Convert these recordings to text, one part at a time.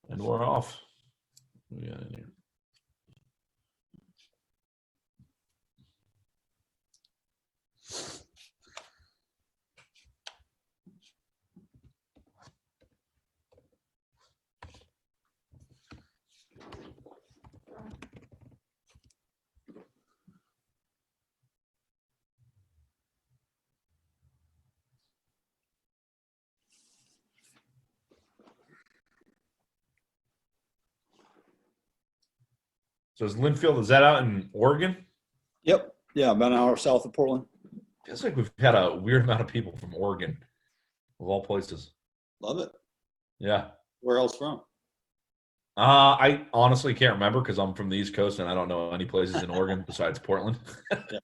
And we're off. We got in here. So is Linfield, is that out in Oregon? Yep. Yeah, about an hour south of Portland. Feels like we've had a weird amount of people from Oregon, of all places. Love it. Yeah. Where else from? I honestly can't remember because I'm from the East Coast and I don't know any places in Oregon besides Portland, Yeah.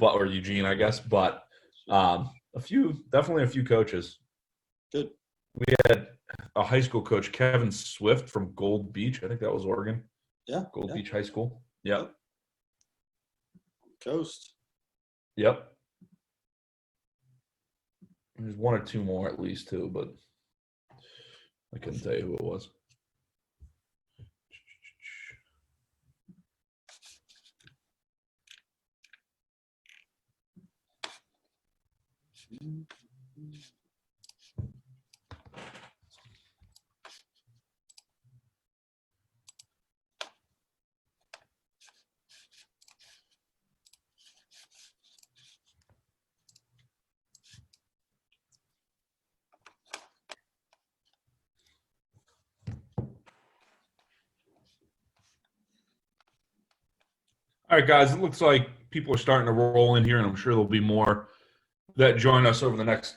or Eugene, I guess. But definitely a few coaches. Good. We had a high school coach, Kevin Swift from Gold Beach. I think that was Oregon. Yeah. Gold Beach High School. Yep. Coast. Yep. There's one or two more at least too, but I couldn't tell you who it was. All right, guys, it looks like people are starting to roll in here, and I'm sure there'll be more that join us over the next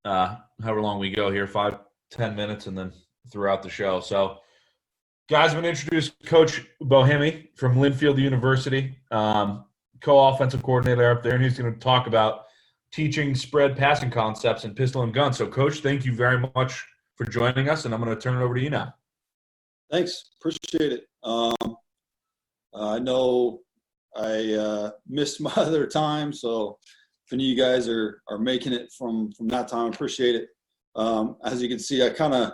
however long we go here, 5-10 minutes, and then throughout the show. So, guys, I'm going to introduce Coach Bohemi from Linfield University, co-offensive coordinator up there, and he's going to talk about teaching spread passing concepts in pistol and gun. So, Coach, thank you very much for joining us, and I'm going to turn it over to you now. Thanks. Appreciate it. I know I missed my other time, so if any of you guys are making it from that time, I appreciate it. As you can see, I kind of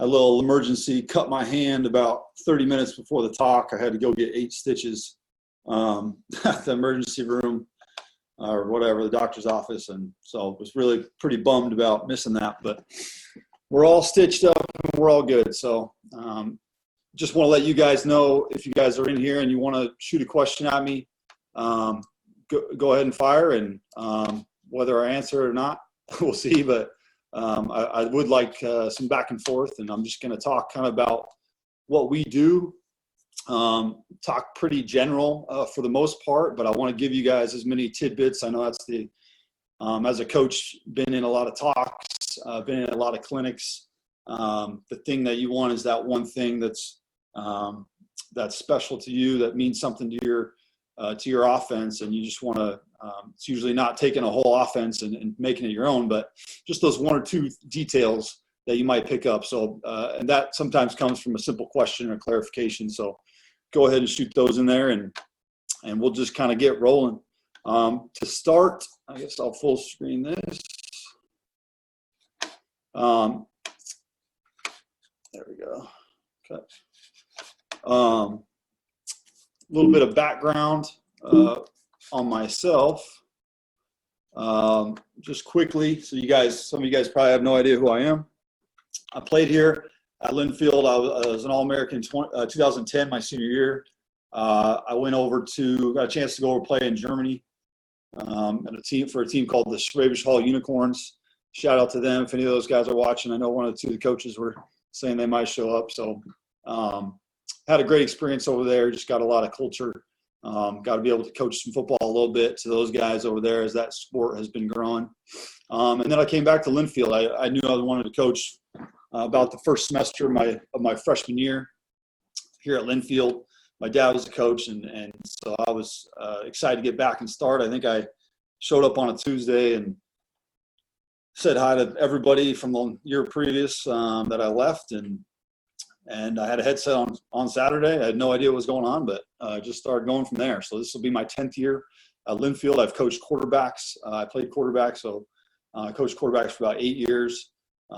a little emergency cut my hand about 30 minutes before the talk. I had to go get 8 stitches at the emergency room or whatever, the doctor's office, and so I was really pretty bummed about missing that, but we're all stitched up and we're all good. So just want to let you guys know, if you guys are in here and you want to shoot a question at me, go ahead and fire, and whether I answer it or not, we'll see. But I would like some back and forth, and I'm just going to talk kind of about what we do, talk pretty general for the most part, but I want to give you guys as many tidbits. I know that's as a coach, been in a lot of talks, been in a lot of clinics. The thing that you want is that one thing that's special to you, that means something to your offense, and you just want to. It's usually not taking a whole offense and making it your own, but just those 1 or 2 details that you might pick up. So, and that sometimes comes from a simple question or clarification. So, go ahead and shoot those in there, and we'll just kind of get rolling. To start, I guess I'll full screen this. There we go. Okay. A little bit of background on myself, just quickly. So some of you guys probably have no idea who I am. I played here at Linfield. I was an All-American 2010, my senior year. I got a chance to go over play in Germany at a team called the Schwäbisch Hall Unicorns. Shout out to them if any of those guys are watching. I know 1 or 2 of the coaches were saying they might show up. So had a great experience over there. Just got a lot of culture. Got to be able to coach some football a little bit to those guys over there as that sport has been growing. And then I came back to Linfield. I knew I wanted to coach about the first semester of my freshman year here at Linfield. My dad was a coach, and so I was excited to get back and start. I think I showed up on a Tuesday and said hi to everybody from the year previous that I left, and I had a headset on Saturday. I had no idea what was going on, but just started going from there. So this will be my 10th year at Linfield. I've coached quarterbacks. I played quarterback, so I coached quarterbacks for about 8 years.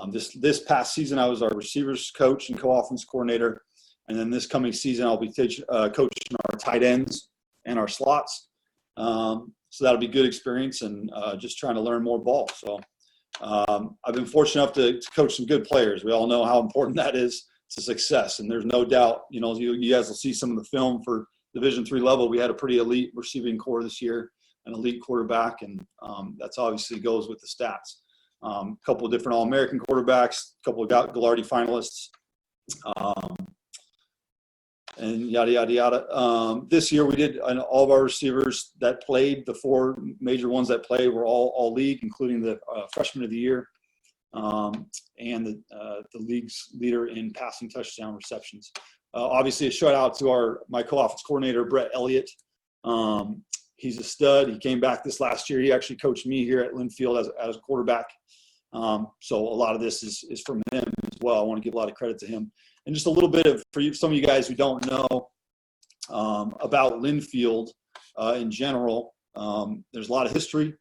This past season, I was our receivers coach and co-offense coordinator. And then this coming season, I'll be coaching our tight ends and our slots. So that'll be good experience and just trying to learn more ball. So I've been fortunate enough to coach some good players. We all know how important that is to success. And there's no doubt, you guys will see some of the film for Division III level. We had a pretty elite receiving core this year, an elite quarterback, and that's obviously goes with the stats. A couple of different All-American quarterbacks, a couple of Gallardi finalists, and yada, yada, yada. This year we did all of our receivers that played, the 4 major ones that played were all league, including the freshman of the year and the league's leader in passing touchdown receptions. Obviously, a shout out to my co-offense coordinator, Brett Elliott. He's a stud. He came back this last year. He actually coached me here at Linfield as a quarterback. So a lot of this is from him as well. I want to give a lot of credit to him. And just a little bit for some of you guys who don't know about Linfield in general, there's a lot of history,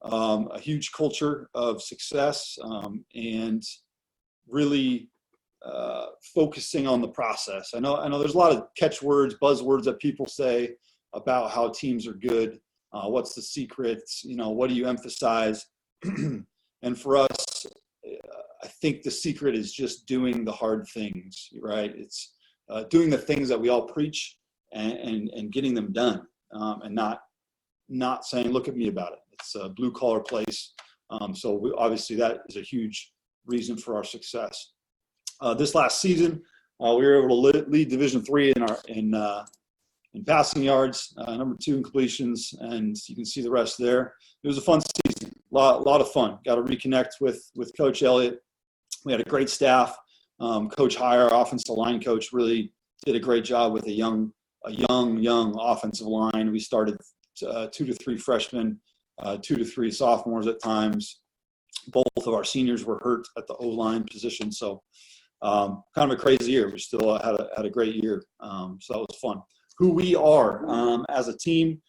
a huge culture of success, and really focusing on the process. I know there's a lot of catchwords, buzzwords that people say about how teams are good. What's the secrets? What do you emphasize? And for us, I think the secret is just doing the hard things, right? It's doing the things that we all preach and getting them done, and not saying, look at me about it. It's a blue collar place. So obviously that is a huge reason for our success. This last season, we were able to lead Division III in passing yards, number 2 in completions, and you can see the rest there. It was a fun season, a lot of fun. Got to reconnect with Coach Elliott. We had a great staff. Coach Heyer, our offensive line coach, really did a great job with a young offensive line. We started 2 to 3 freshmen, 2 to 3 sophomores at times. Both of our seniors were hurt at the O-line position, so kind of a crazy year. We still had a great year, so that was fun. Who we are as a team,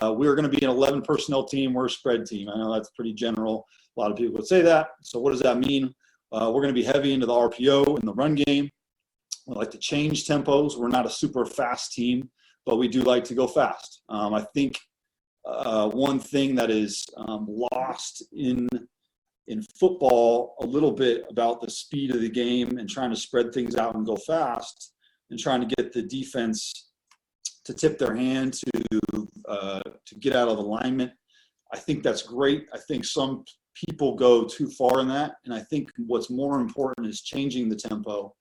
we're going to be an 11 personnel team. We're a spread team. I know that's pretty general. A lot of people would say that. So what does that mean? We're going to be heavy into the RPO and the run game. We like to change tempos. We're not a super fast team, but we do like to go fast. I think one thing that is lost in football a little bit about the speed of the game and trying to spread things out and go fast and trying to get the defense to tip their hand to get out of alignment. I think that's great. I think some people go too far in that. And I think what's more important is changing the tempo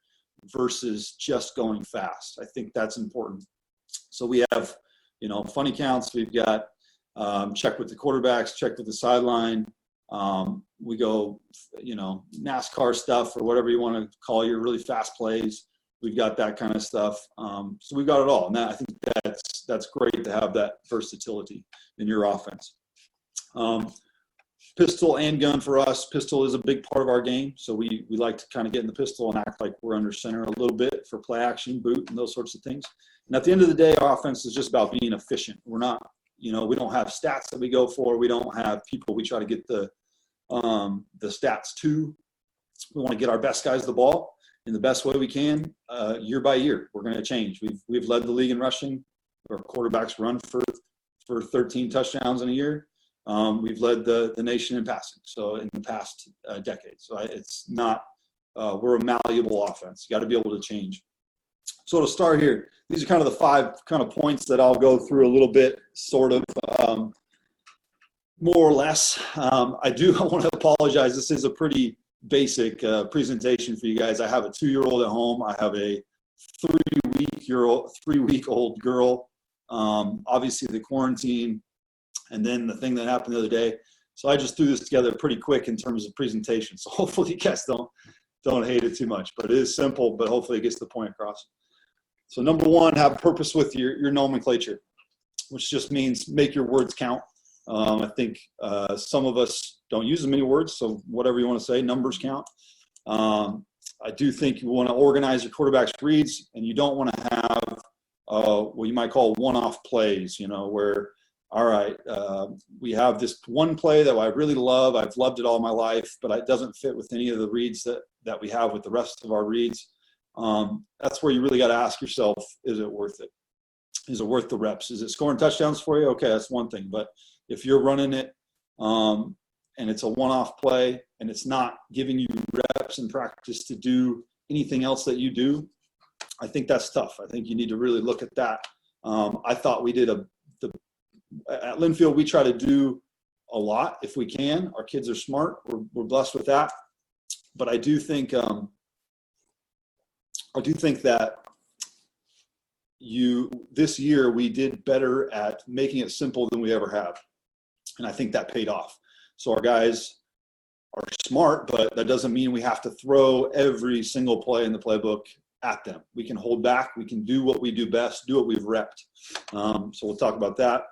versus just going fast. I think that's important. So we have, funny counts. We've got check with the quarterbacks, check with the sideline. We go, NASCAR stuff or whatever you want to call your really fast plays. We've got that kind of stuff. So we've got it all. And I think that's great to have that versatility in your offense. Pistol and gun for us. Pistol is a big part of our game. So we like to kind of get in the pistol and act like we're under center a little bit for play action, boot, and those sorts of things. And at the end of the day, our offense is just about being efficient. We're not, we don't have stats that we go for. We don't have people we try to get the stats to. We want to get our best guys the ball in the best way we can, year by year. We're going to change. We've led the league in rushing. Our quarterbacks run for 13 touchdowns in a year. We've led the nation in passing, so in the past decade. So it's not we're a malleable offense. You got to be able to change. So to start here, these are kind of the 5 kind of points that I'll go through a little bit, sort of more or less. I want to apologize. This is a pretty basic presentation for you guys. I have a 2-year-old at home. I have a 3-week-old girl. Obviously the quarantine, and then the thing that happened the other day. So I just threw this together pretty quick in terms of presentation. So hopefully you guys don't hate it too much, but it is simple, but hopefully it gets the point across. So number 1, have purpose with your nomenclature, which just means make your words count. I think some of us don't use as many words, so whatever you want to say, numbers count. I do think you want to organize your quarterback's reads, and you don't want to have what you might call one-off plays, where all right, we have this one play that I really love. I've loved it all my life, but it doesn't fit with any of the reads that we have with the rest of our reads. That's where you really got to ask yourself, is it worth it? Is it worth the reps? Is it scoring touchdowns for you? Okay, that's one thing. But if you're running it and it's a one-off play and it's not giving you reps in practice to do anything else that you do, I think that's tough. I think you need to really look at that. I thought we did at Linfield, we try to do a lot if we can. Our kids are smart. We're blessed with that. But I do think that this year we did better at making it simple than we ever have. And I think that paid off. So our guys are smart, but that doesn't mean we have to throw every single play in the playbook at them. We can hold back. We can do what we do best, do what we've repped. So we'll talk about that.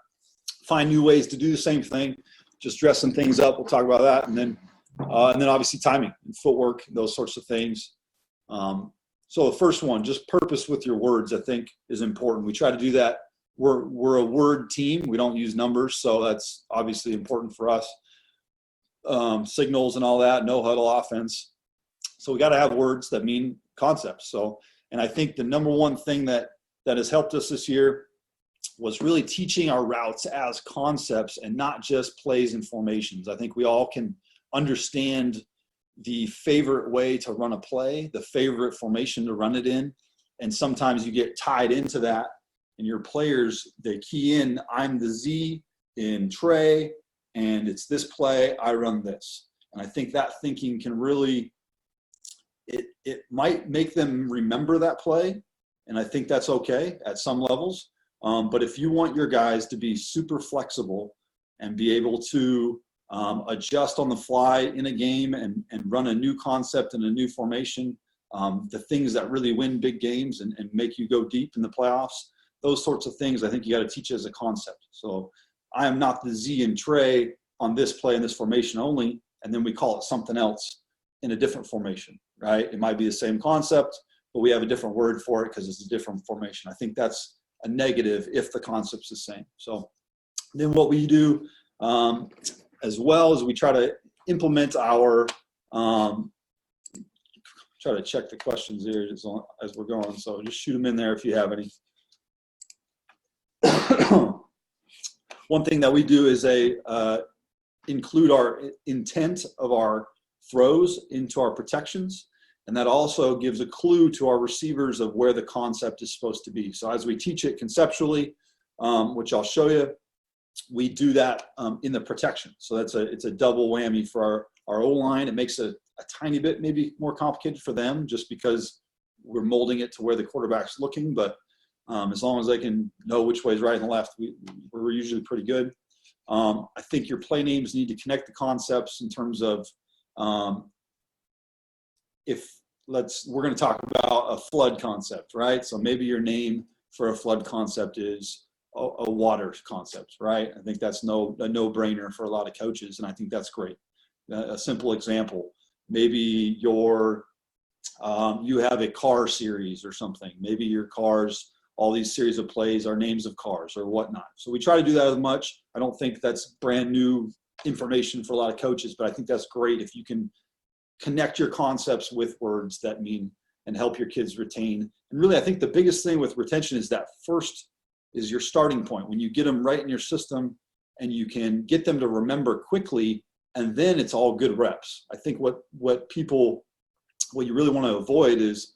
Find new ways to do the same thing, just dress some things up. We'll talk about that. And then obviously timing and footwork, those sorts of things. So the first one, just purpose with your words, I think is important. We try to do that. We're a word team. We don't use numbers. So that's obviously important for us. Signals and all that, no huddle offense. So we got to have words that mean concepts. So, and I think the number one thing that has helped us this year was really teaching our routes as concepts and not just plays and formations. I think we all can understand the favorite way to run a play, the favorite formation to run it in. And sometimes you get tied into that and your players, they key in, I'm the Z in Trey, and it's this play, I run this. And I think that thinking can really, it might make them remember that play. And I think that's okay at some levels. But if you want your guys to be super flexible and be able to adjust on the fly in a game and run a new concept and a new formation, the things that really win big games and make you go deep in the playoffs, those sorts of things, I think you got to teach as a concept. So I am not the Z and Trey on this play in this formation only, and then we call it something else in a different formation, right? It might be the same concept, but we have a different word for it because it's a different formation. I think that's a negative if the concept's the same. So then what we do as well is we try to implement our try to check the questions here as we're going. So just shoot them in there if you have any. One thing that we do is include our intent of our throws into our protections. And that also gives a clue to our receivers of where the concept is supposed to be. So as we teach it conceptually, which I'll show you, we do that in the protection. So it's a double whammy for our O-line. It makes it a tiny bit maybe more complicated for them just because we're molding it to where the quarterback's looking. But as long as they can know which way is right and left, we're usually pretty good. I think your play names need to connect the concepts in terms of we're going to talk about a flood concept, right? So maybe your name for a flood concept is a water concept, right? I think that's a no-brainer for a lot of coaches, and I think that's great. A simple example, maybe you have a car series or something. Maybe your cars, all these series of plays are names of cars or whatnot. So we try to do that as much. I don't think that's brand new information for a lot of coaches, but I think that's great if you can connect your concepts with words that mean and help your kids retain. And really, I think the biggest thing with retention is that first is your starting point. When you get them right in your system and you can get them to remember quickly, and then it's all good reps. I think what you really want to avoid is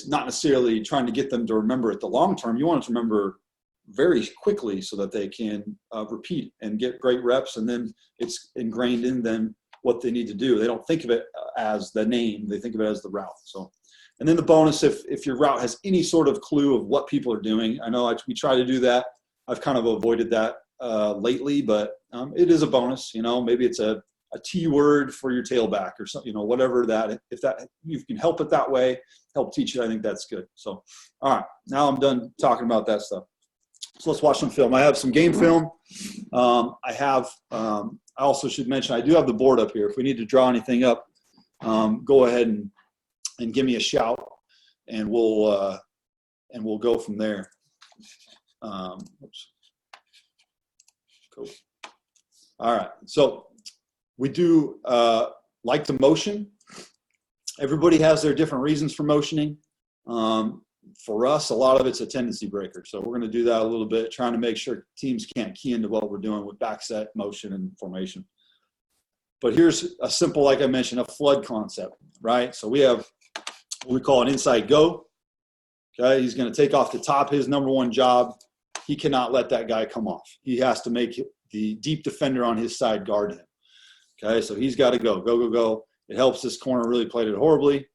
not necessarily trying to get them to remember it the long term. You want them to remember very quickly so that they can repeat and get great reps, and then it's ingrained in them what they need to do. They don't think of it as the name, they think of it as the route. So, and then the bonus, if your route has any sort of clue of what people are doing, I know we try to do that. I've kind of avoided that lately, but it is a bonus. Maybe it's a T word for your tailback or something, whatever that, if that, you can help it that way, help teach it, I think that's good. So, all right, now I'm done talking about that stuff. So let's watch some film. I have some game film. I also should mention, I do have the board up here. If we need to draw anything up, go ahead and give me a shout, and we'll go from there. Oops. Cool. All right. So we do like to motion. Everybody has their different reasons for motioning. For us, a lot of it's a tendency breaker. So we're going to do that a little bit, trying to make sure teams can't key into what we're doing with back set, motion, and formation. But here's a simple, like I mentioned, a flood concept, right? So we have what we call an inside go. Okay, he's going to take off the top. His number one job, he cannot let that guy come off. He has to make the deep defender on his side guard him. Okay, so he's got to go, go, go, go. It helps this corner really played it horribly,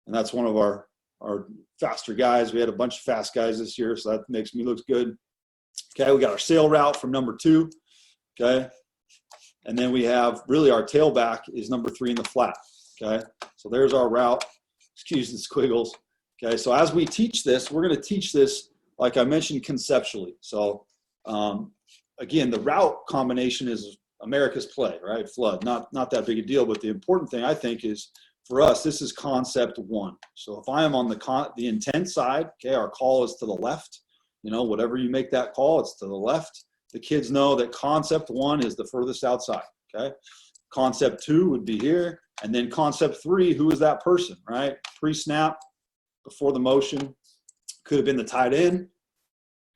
and that's one of our faster guys. We had a bunch of fast guys this year, so that makes me look good. Okay, we got our sail route from number 2. Okay, and then we have really our tailback is number 3 in the flat. Okay, so there's our route. Excuse the squiggles. Okay, so as we teach this, we're going to teach this, like I mentioned, conceptually. So again, the route combination is America's play, right? Flood, not that big a deal, but the important thing I think is for us, this is concept 1. So if I am on the intent side, okay, our call is to the left. You know, whatever you make that call, it's to the left. The kids know that concept 1 is the furthest outside, okay? Concept 2 would be here. And then concept 3, who is that person, right? Pre-snap, before the motion, could have been the tight end.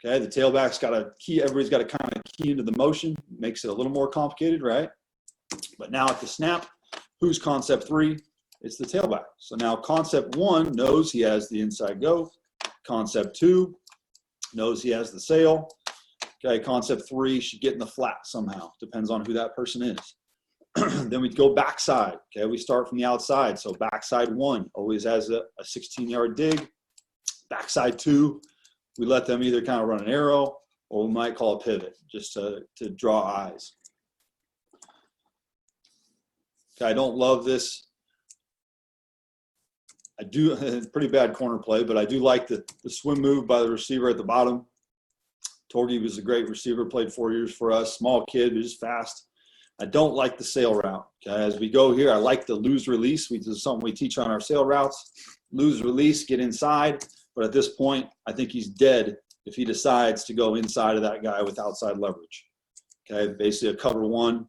Okay, the tailback's got to key, everybody's got to kind of key into the motion, makes it a little more complicated, right? But now at the snap, who's concept 3? It's the tailback. So now concept 1 knows he has the inside go. Concept 2 knows he has the sail. Okay, concept 3 should get in the flat somehow. Depends on who that person is. Then we go backside. Okay, we start from the outside. So backside 1 always has a 16-yard dig. Backside 2, we let them either kind of run an arrow or we might call a pivot just to draw eyes. Okay, I don't love this. I do, pretty bad corner play, but I do like the swim move by the receiver at the bottom. Torgy was a great receiver, played 4 years for us. Small kid, but just fast. I don't like the sail route. Okay, as we go here, I like the lose release. This is something we teach on our sail routes. Lose release, get inside. But at this point, I think he's dead if he decides to go inside of that guy with outside leverage. Okay, basically a cover 1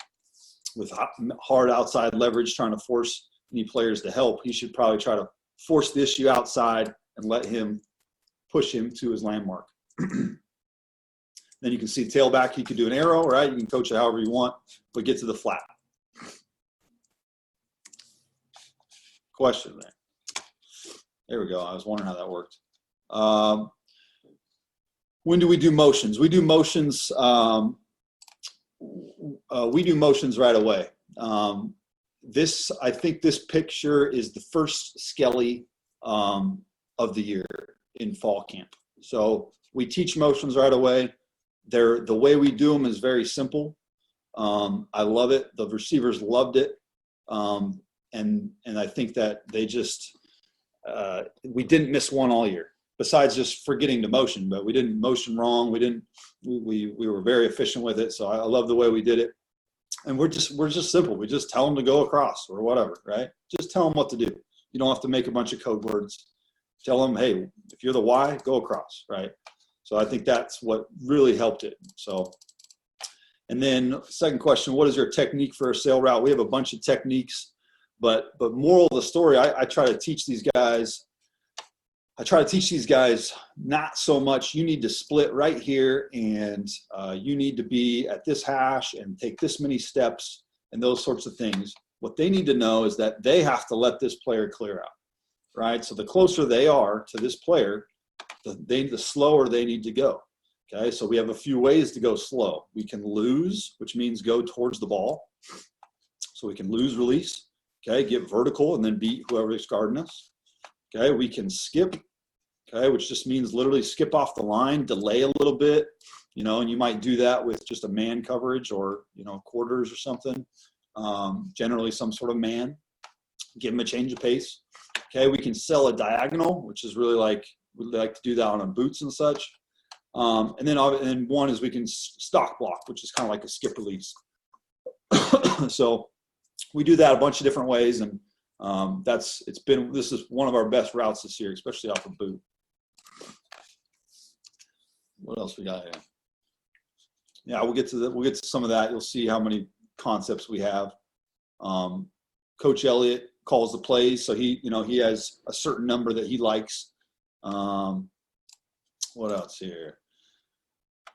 with hard outside leverage, trying to force any players to help. He should probably try to force the issue outside and let him push him to his landmark. Then you can see tailback. He could do an arrow, right? You can coach it however you want, but get to the flat. Question there. There we go. I was wondering how that worked. When do we do motions? We do motions. We do motions right away. I think this picture is the first Skelly of the year in fall camp. So we teach motions right away. The way we do them is very simple. I love it. The receivers loved it. And I think that they just, we didn't miss one all year, besides just forgetting to motion, but we didn't motion wrong. We were very efficient with it. So I love the way we did it. And we're just simple. We just tell them to go across or whatever, right? Just tell them what to do. You don't have to make a bunch of code words. Tell them, hey, if you're the Y, go across, right? So I think that's what really helped it. So, and then second question, what is your technique for a sail route? We have a bunch of techniques, but moral of the story, I try to teach these guys. Not so much you need to split right here and you need to be at this hash and take this many steps and those sorts of things. What they need to know is that they have to let this player clear out, right? So the closer they are to this player, the slower they need to go. Okay, so we have a few ways to go slow. We can lose, which means go towards the ball. So we can lose release, okay, get vertical and then beat whoever is guarding us. Okay, we can skip, okay, which just means literally skip off the line, delay a little bit, and you might do that with just a man coverage or, quarters or something. Generally some sort of man, give them a change of pace. Okay, we can sell a diagonal, which is really we like to do that on boots and such. And then one is we can stock block, which is kind of like a skip release. So we do that a bunch of different ways, and this is one of our best routes this year, especially off a boot. What else we got here? Yeah, we'll get to some of that. You'll see how many concepts we have. Coach Elliott calls the plays, so he has a certain number that he likes. What else here?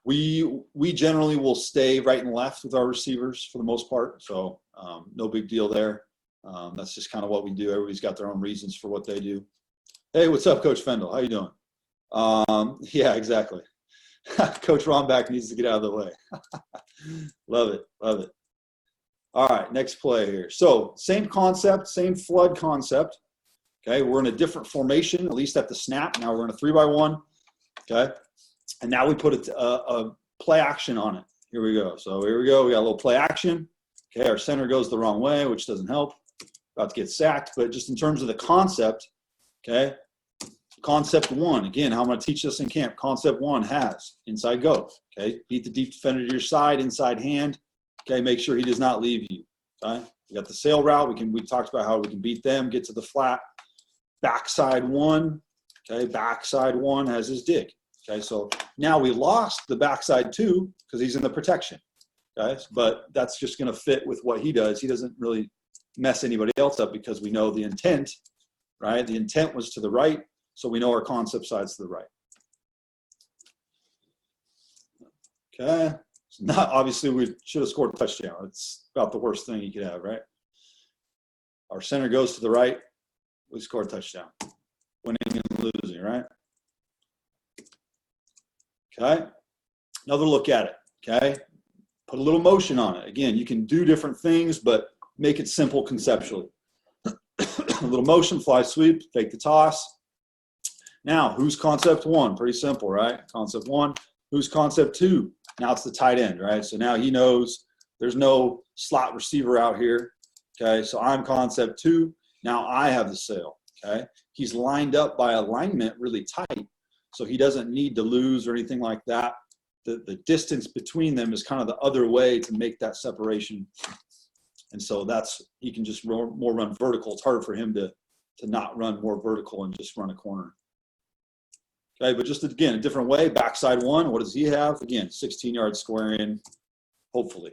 We generally will stay right and left with our receivers for the most part, so no big deal there. That's just kind of what we do. Everybody's got their own reasons for what they do. Hey, what's up, Coach Fendel? How you doing? Yeah, exactly. Coach Romback needs to get out of the way. Love it. All right, next play here. So same concept, same flood concept. Okay, we're in a different formation, at least at the snap. Now we're in a 3-by-1. Okay, and now we put a play action on it. Here we go. So here we go. We got a little play action. Okay, our center goes the wrong way, which doesn't help. About to get sacked, but just in terms of the concept, okay, concept 1, again, how I'm going to teach this in camp. Concept 1 has inside go. Okay, beat the deep defender to your side, inside hand. Okay, make sure he does not leave you. Okay, we got the sail route. We talked about how we can beat them, get to the flat. Backside 1. Okay, backside 1 has his dig. Okay, so now we lost the backside 2 because he's in the protection. Okay, but that's just going to fit with what he does. He doesn't really mess anybody else up because we know the intent, right? The intent was to the right, so we know our concept side's to the right. Okay, so not obviously we should have scored a touchdown. It's about the worst thing you could have, right? Our center goes to the right, we score a touchdown. Winning and losing, right? Okay, another look at it, okay? Put a little motion on it. Again, you can do different things, but make it simple conceptually. A little motion, fly sweep, fake the toss. Now, who's concept 1? Pretty simple, right? Concept 1. Who's concept 2? Now it's the tight end, right? So now he knows there's no slot receiver out here, okay? So I'm concept 2. Now I have the sail, okay? He's lined up by alignment really tight, so he doesn't need to lose or anything like that. The distance between them is kind of the other way to make that separation. And so he can just more run vertical. It's harder for him to not run more vertical and just run a corner. Okay, but just again, a different way. Backside 1, what does he have? Again, 16-yard square in, hopefully.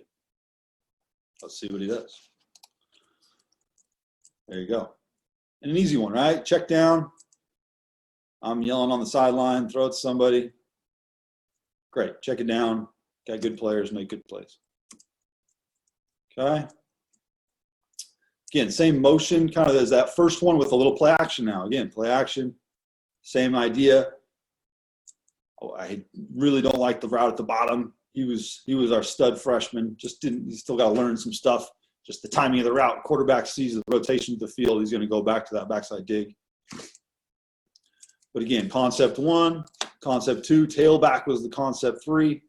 Let's see what he does. There you go. And an easy one, right? Check down. I'm yelling on the sideline, throw it to somebody. Great, check it down. Got good players, make good plays. Okay. Again, same motion, kind of as that first one with a little play action now. Again, play action, same idea. Oh, I really don't like the route at the bottom. He was our stud freshman. He still got to learn some stuff. Just the timing of the route. Quarterback sees the rotation of the field. He's going to go back to that backside dig. But again, concept 1, concept 2, tailback was the concept 3,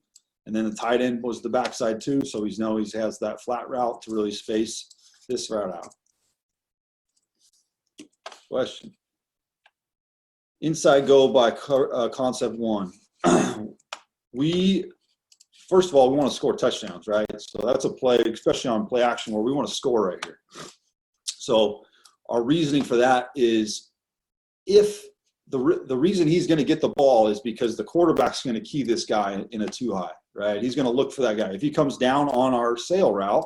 and then the tight end was the backside 2. So he has that flat route to really space this route out. Question. Inside go by concept 1. First of all, we want to score touchdowns, right? So that's a play, especially on play action, where we want to score right here. So our reasoning for that is if the reason he's going to get the ball is because the quarterback's going to key this guy in a 2-high, right? He's going to look for that guy. If he comes down on our sail route,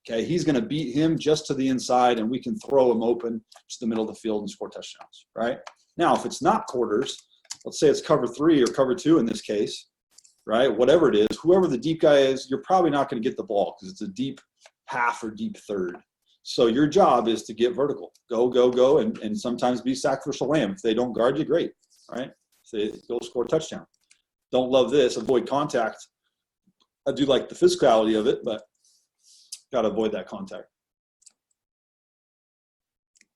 okay, he's going to beat him just to the inside, and we can throw him open to the middle of the field and score touchdowns, right? Now, if it's not quarters, let's say it's cover 3 or cover 2 in this case, right? Whatever it is, whoever the deep guy is, you're probably not going to get the ball because it's a deep half or deep third. So your job is to get vertical. Go, and sometimes be sacrificial lamb. If they don't guard you, great, right? So go score a touchdown. Don't love this. Avoid contact. I do like the physicality of it, but got to avoid that contact.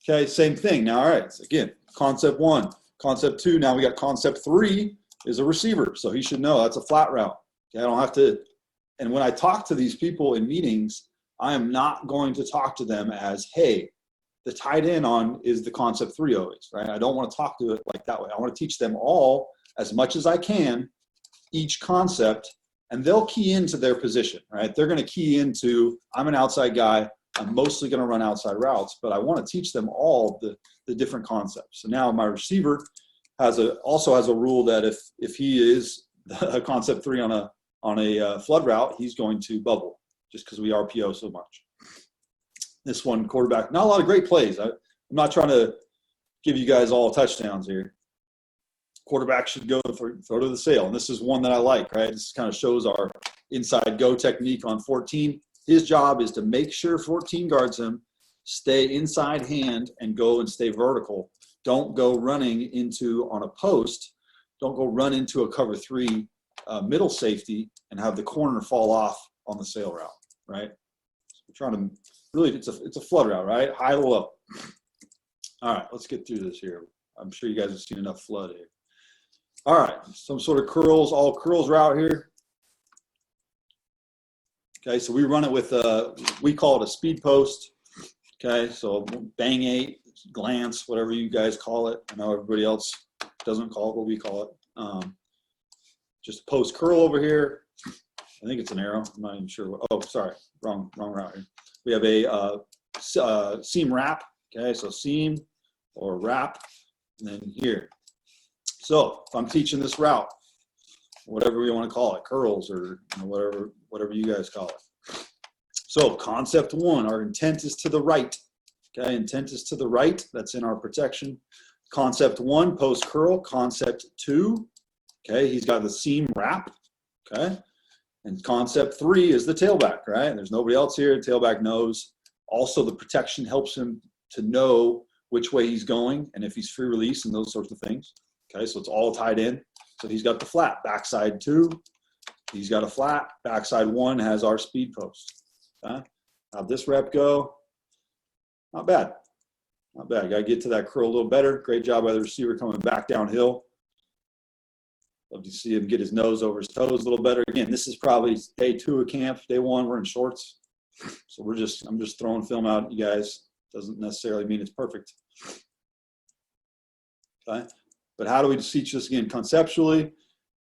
Okay, same thing. Now, all right, so again, concept 1, concept 2. Now we got concept 3 is a receiver. So he should know that's a flat route. Okay, I don't have to. And when I talk to these people in meetings, I am not going to talk to them as, hey, the tight end on is the concept 3 always, right? I don't want to talk to it like that way. I want to teach them all as much as I can, each concept, and they'll key into their position, right? They're going to key into, I'm an outside guy. I'm mostly going to run outside routes, but I want to teach them all the different concepts. So now my receiver also has a rule that if he is a concept 3 on a on a flood route, he's going to bubble just because we RPO so much. This one, quarterback, not a lot of great plays. I'm not trying to give you guys all touchdowns here. Quarterback should go throw to the sail. And this is one that I like, right? This kind of shows our inside go technique on 14. His job is to make sure 14 guards him, stay inside hand, and go and stay vertical. Don't go running into on a post. Don't go run into a cover 3 middle safety and have the corner fall off on the sail route, right? So we're trying to really, it's a flood route, right? High to low. All right, let's get through this here. I'm sure you guys have seen enough flood here. All right, some sort of curls, all curls route here. Okay, so we run it with, we call it a speed post. Okay, so bang 8, glance, whatever you guys call it. I know everybody else doesn't call it what we call it. Just post curl over here. I think it's an arrow. I'm not even sure. Oh, sorry, wrong route here. We have a seam wrap. Okay, so seam or wrap, and then here. So if I'm teaching this route, whatever we want to call it, curls or whatever you guys call it. So concept 1, our intent is to the right. Okay, intent is to the right. That's in our protection. Concept 1, post curl. Concept 2, okay, he's got the seam wrap. Okay, and concept 3 is the tailback, right? There's nobody else here. Tailback knows. Also, the protection helps him to know which way he's going and if he's free release and those sorts of things. Okay, so it's all tied in. So he's got the flat, backside 2. He's got a flat, backside 1 has our speed post. Okay, how'd this rep go? Not bad. Not bad. Got to get to that curl a little better. Great job by the receiver coming back downhill. Love to see him get his nose over his toes a little better. Again, this is probably day 2 of camp. Day 1, we're in shorts. So I'm just throwing film out at you guys. Doesn't necessarily mean it's perfect. Okay. But how do we teach this again conceptually?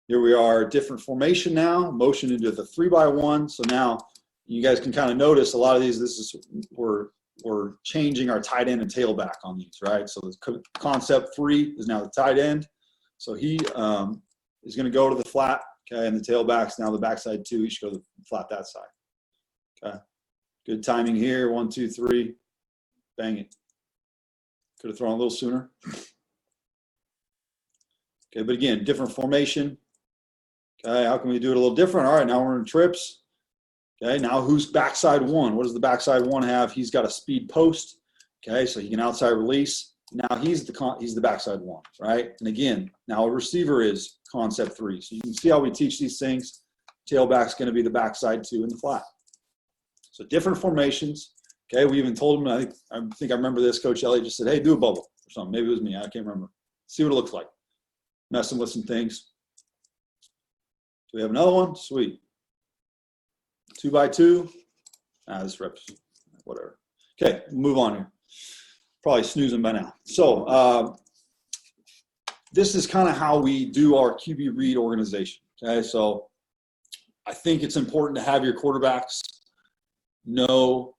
Here we are, different formation now, motion into the 3x1. So now you guys can kind of notice a lot of these, we're changing our tight end and tailback on these, right? So the concept 3 is now the tight end. So he is going to go to the flat, okay, and the tailback's now the backside 2. He should go to the flat that side. Okay. Good timing here. 1, 2, 3. Bang it. Could have thrown a little sooner. Okay, but again, different formation. Okay, how can we do it a little different? All right, now we're in trips. Okay, now who's backside 1? What does the backside 1 have? He's got a speed post. Okay, so he can outside release. Now he's the backside 1, right? And again, now a receiver is concept 3. So you can see how we teach these things. Tailback's going to be the backside 2 in the flat. So different formations. Okay, we even told him, I think I remember this, Coach Elliott just said, hey, do a bubble or something. Maybe it was me. I can't remember. See what it looks like. Messing with some things. Do we have another one? Sweet. 2x2. This reps, whatever. Okay, move on here. Probably snoozing by now. So this is kind of how we do our QB read organization. Okay, so I think it's important to have your quarterbacks know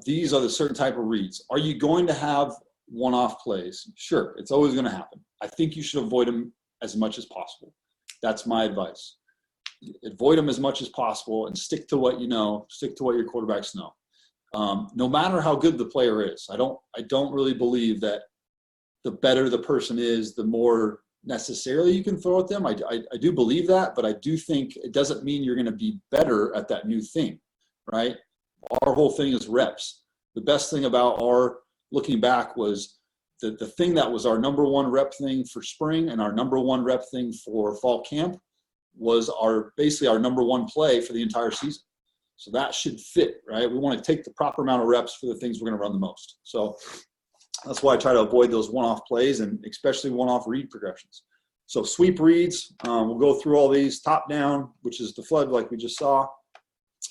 these are the certain type of reads. Are you going to have one-off plays? Sure, it's always going to happen. I think you should avoid them as much as possible. That's my advice. Avoid them as much as possible and stick to what you know, stick to what your quarterbacks know. No matter how good the player is, I don't really believe that the better the person is, the more necessarily you can throw at them. I do believe that, but I do think it doesn't mean you're going to be better at that new thing, right? Our whole thing is reps. The best thing about our looking back was the thing that was our number 1 rep thing for spring and our number 1 rep thing for fall camp was basically our number 1 play for the entire season. So that should fit, right? We want to take the proper amount of reps for the things we're going to run the most. So that's why I try to avoid those one-off plays and especially one-off read progressions. So sweep reads, we'll go through all these. Top down, which is the flood like we just saw.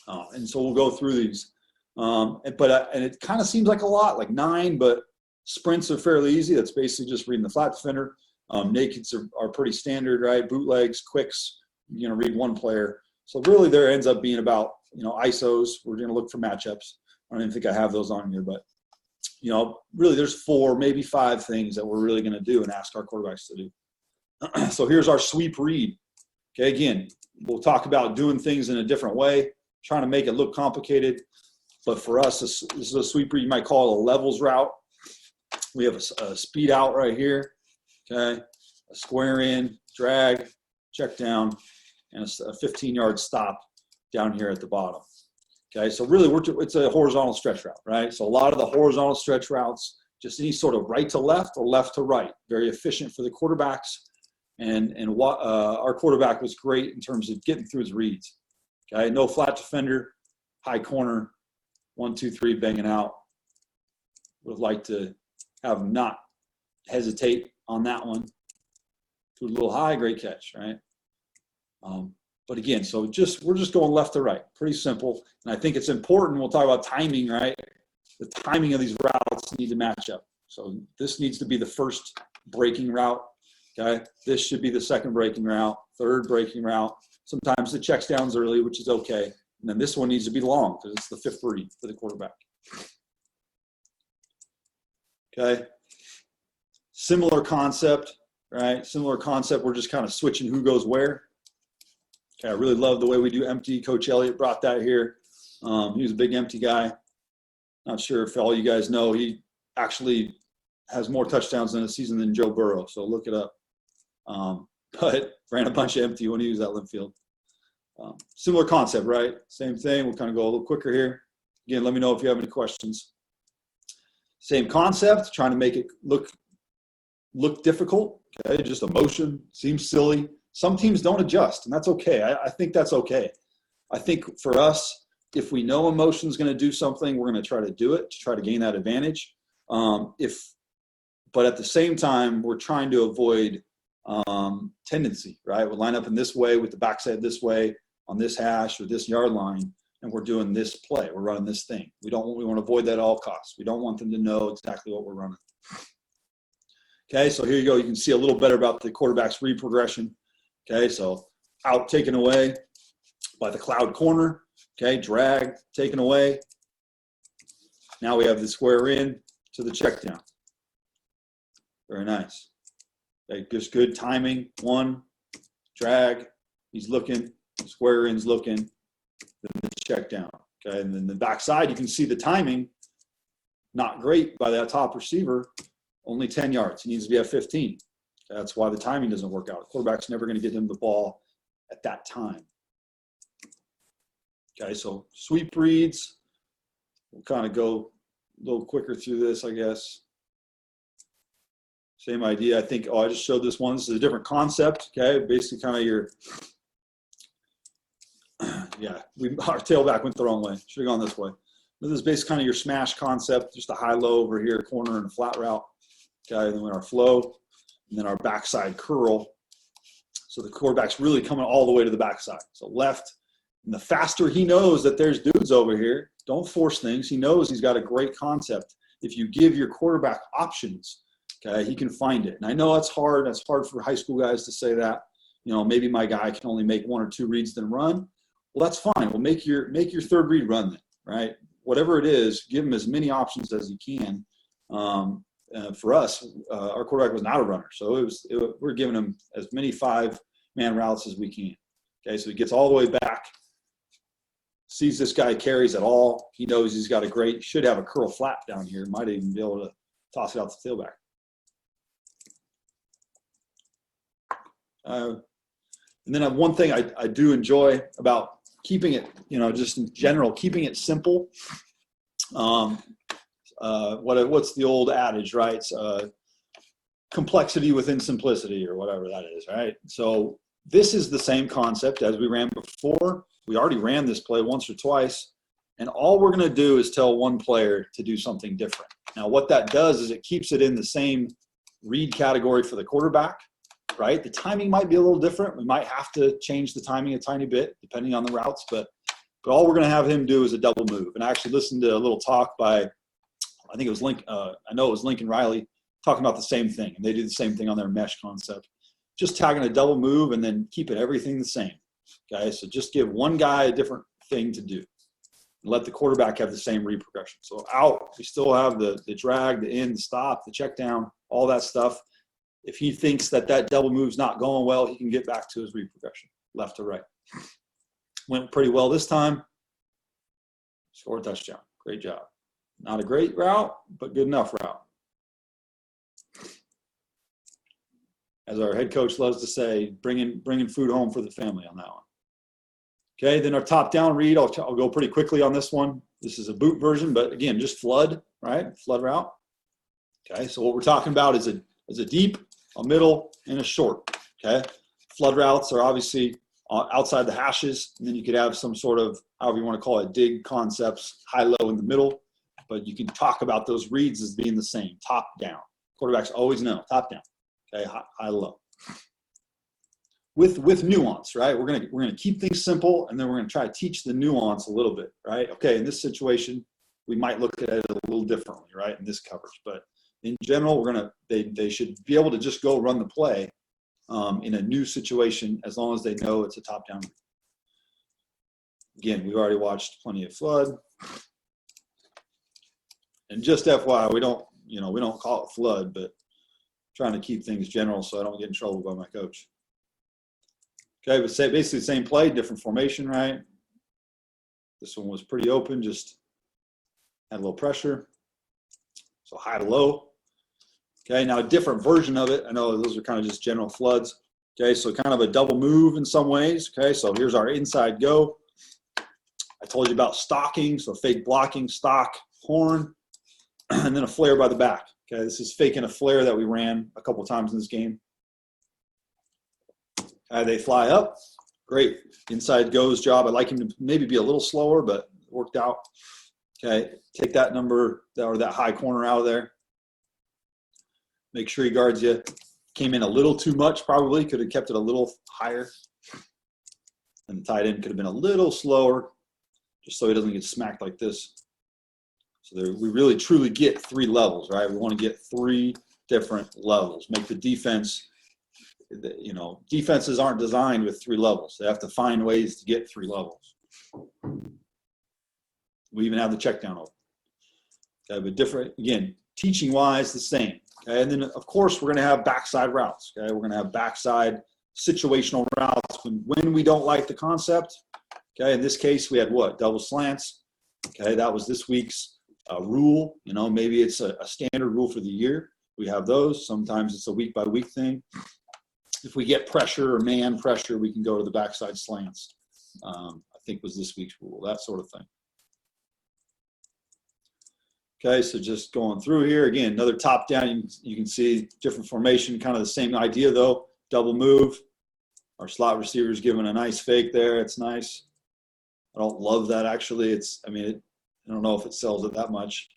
And so we'll go through these. And it kind of seems like a lot, like 9, but sprints are fairly easy. That's basically just reading the flat defender. Nakeds are pretty standard, right? Bootlegs, quicks, read 1 player. So really there ends up being about, ISOs. We're going to look for matchups. I don't even think I have those on here, but, really there's 4, maybe 5 things that we're really going to do and ask our quarterbacks to do. So here's our sweep read. Okay, again, we'll talk about doing things in a different way, trying to make it look complicated. But for us, this is a sweeper. You might call it a levels route. We have a speed out right here, okay, a square in, drag, check down, and a 15-yard stop down here at the bottom. Okay, so really it's a horizontal stretch route, right? So a lot of the horizontal stretch routes, just any sort of right to left or left to right, very efficient for the quarterbacks. And our quarterback was great in terms of getting through his reads. Okay, no flat defender, high corner, 1, 2, 3, banging out. Would like to have him not hesitate on that one. Threw a little high, great catch, right? But again, so we're just going left to right, pretty simple. And I think it's important. We'll talk about timing, right? The timing of these routes need to match up. So this needs to be the first breaking route. Okay, this should be the second breaking route, third breaking route. Sometimes the checks downs early, which is okay. And then this one needs to be long because it's the fifth read for the quarterback. Okay, similar concept, right? Similar concept. We're just kind of switching who goes where. Okay, I really love the way we do empty. Coach Elliott brought that here. He was a big empty guy. Not sure if all you guys know, he actually has more touchdowns in a season than Joe Burrow, so look it up. But ran a bunch of empty when he was at Linfield. Similar concept, right? Same thing. We'll kind of go a little quicker here. Again, let me know if you have any questions. Same concept, trying to make it look difficult. Okay, just a motion, seems silly. Some teams don't adjust, and that's okay. I think that's okay. I think for us, if we know a motion is going to do something, we're going to try to do it to try to gain that advantage. But at the same time, we're trying to avoid tendency, right? We'll line up in this way with the backside this way on this hash or this yard line, and we're doing this play. We're running this thing. We want to avoid that at all costs. We don't want them to know exactly what we're running. Okay, so here you go. You can see a little better about the quarterback's read progression. Okay, so out taken away by the cloud corner. Okay, drag taken away. Now we have the square in to the check down. Very nice. Okay, just good timing. One, drag, he's looking, square in's looking, then the check down. Okay, and then the backside, you can see the timing, not great by that top receiver, only 10 yards. He needs to be at 15. That's why the timing doesn't work out. The quarterback's never going to get him the ball at that time. Okay, so sweep reads. We'll kind of go a little quicker through this, I guess. Same idea. I think, I just showed this one. This is a different concept, okay? Basically kind of your, our tailback went the wrong way. Should have gone this way. This is basically kind of your smash concept, just a high-low over here, corner and a flat route. Okay, and then our flow, and then our backside curl. So the quarterback's really coming all the way to the backside. So left, and the faster he knows that there's dudes over here, don't force things. He knows he's got a great concept. If you give your quarterback options, okay, he can find it. And I know that's hard. That's hard for high school guys to say that. You know, maybe my guy can only make 1 or 2 reads then run. Well, that's fine. Well, make your third read run then, right? Whatever it is, give him as many options as you can. For us, our quarterback was not a runner, so we're giving him as many 5-man routes as we can. Okay, so he gets all the way back, sees this guy carries at all. He knows he's got should have a curl flat down here. Might even be able to toss it out the tailback. And then one thing I do enjoy about keeping it, just in general, keeping it simple. What's the old adage, right? Complexity within simplicity, or whatever that is, right? So this is the same concept as we ran before. We already ran this play once or twice, and all we're going to do is tell one player to do something different. Now, what that does is it keeps it in the same read category for the quarterback, right? The timing might be a little different. We might have to change the timing a tiny bit depending on the routes, but all we're going to have him do is a double move. And I actually listened to a little talk by, I think it was Lincoln Riley, talking about the same thing. And they do the same thing on their mesh concept. Just tagging a double move and then keeping everything the same. Okay, so just give one guy a different thing to do. And let the quarterback have the same read progression. So out, we still have the drag, the in, the stop, the check down, all that stuff. If he thinks that double move's not going well, he can get back to his read progression. left to right. Went pretty well this time. Scored a touchdown. Great job. Not a great route, but good enough route. As our head coach loves to say, bringing food home for the family on that one. Okay, then our top-down read, I'll go pretty quickly on this one. This is a boot version, but again, just flood, right? Flood route. Okay, so what we're talking about is a deep, a middle, and a short. Okay, flood routes are obviously outside the hashes, and then you could have some sort of, however you want to call it, dig concepts, high-low in the middle, but you can talk about those reads as being the same, top-down. Quarterbacks always know, top-down, okay, high-low. With nuance, right? We're gonna keep things simple, and then we're gonna try to teach the nuance a little bit, right? Okay, in this situation, we might look at it a little differently, right? In this coverage, but in general, they should be able to just go run the play in a new situation as long as they know it's a top-down. Again, we've already watched plenty of flood, and just FYI, we don't call it flood, but trying to keep things general so I don't get in trouble by my coach. Okay, but basically the same play, different formation, right? This one was pretty open, just had a little pressure. So high to low. Okay, now a different version of it. I know those are kind of just general floods. Okay, so kind of a double move in some ways. Okay, so here's our inside go. I told you about stalking, so fake blocking, stock, horn, and then a flare by the back. Okay, this is faking a flare that we ran a couple times in this game. They fly up. Great. Inside goes job. I'd like him to maybe be a little slower, but it worked out. Okay, take that number or that high corner out of there. Make sure he guards you. Came in a little too much, probably. Could have kept it a little higher. And the tight end could have been a little slower, just so he doesn't get smacked like this. So we really truly get 3 levels, right? We want to get 3 different levels. Make the defense, defenses aren't designed with 3 levels. They have to find ways to get 3 levels. We even have the check down open. Okay, but different, again, teaching wise, the same. Okay, and then of course we're going to have backside routes. Okay, we're going to have backside situational routes when we don't like the concept. Okay, in this case we had what? Double slants. Okay, that was this week's rule. Maybe it's a standard rule for the year. We have those. Sometimes it's a week by week thing. If we get pressure or man pressure, we can go to the backside slants. I think was this week's rule, that sort of thing. Okay, so just going through here, again, another top down, you can see different formation, kind of the same idea though, double move. Our slot receiver's giving a nice fake there, it's nice. I don't love that actually, I don't know if it sells it that much.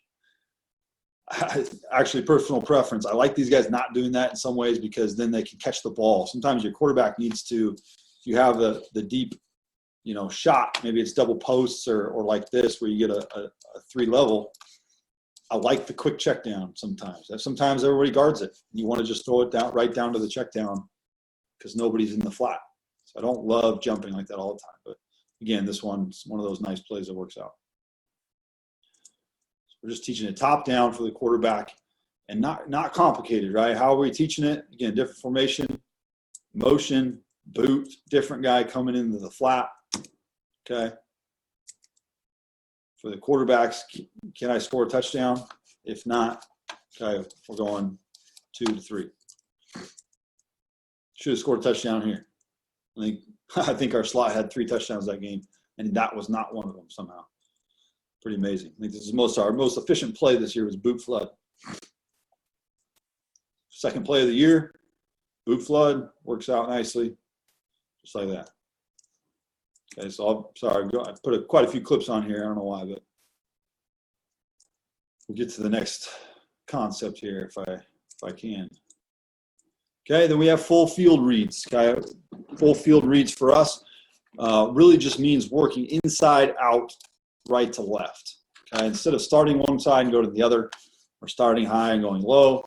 Actually, personal preference, I like these guys not doing that in some ways because then they can catch the ball. Sometimes your quarterback needs to, if you have the deep, shot, maybe it's double posts or like this where you get a 3 level. I like the quick check down sometimes. Sometimes everybody guards it. You want to just throw it down right down to the check down because nobody's in the flat. So I don't love jumping like that all the time. But again, this one's one of those nice plays that works out. So we're just teaching it top down for the quarterback and not complicated, right? How are we teaching it? Again, different formation, motion, boot, different guy coming into the flat. Okay. For the quarterbacks, can I score a touchdown? If not, okay, we're going 2 to 3. Should have scored a touchdown here. I think our slot had 3 touchdowns that game, and that was not one of them somehow. Pretty amazing. I think this is our most efficient play this year was boot flood. Second play of the year, boot flood, works out nicely, just like that. Okay, so I put quite a few clips on here. I don't know why, but we'll get to the next concept here if I can. Okay, then we have full field reads. Okay, full field reads for us really just means working inside out, right to left. Okay, instead of starting one side and go to the other, or starting high and going low.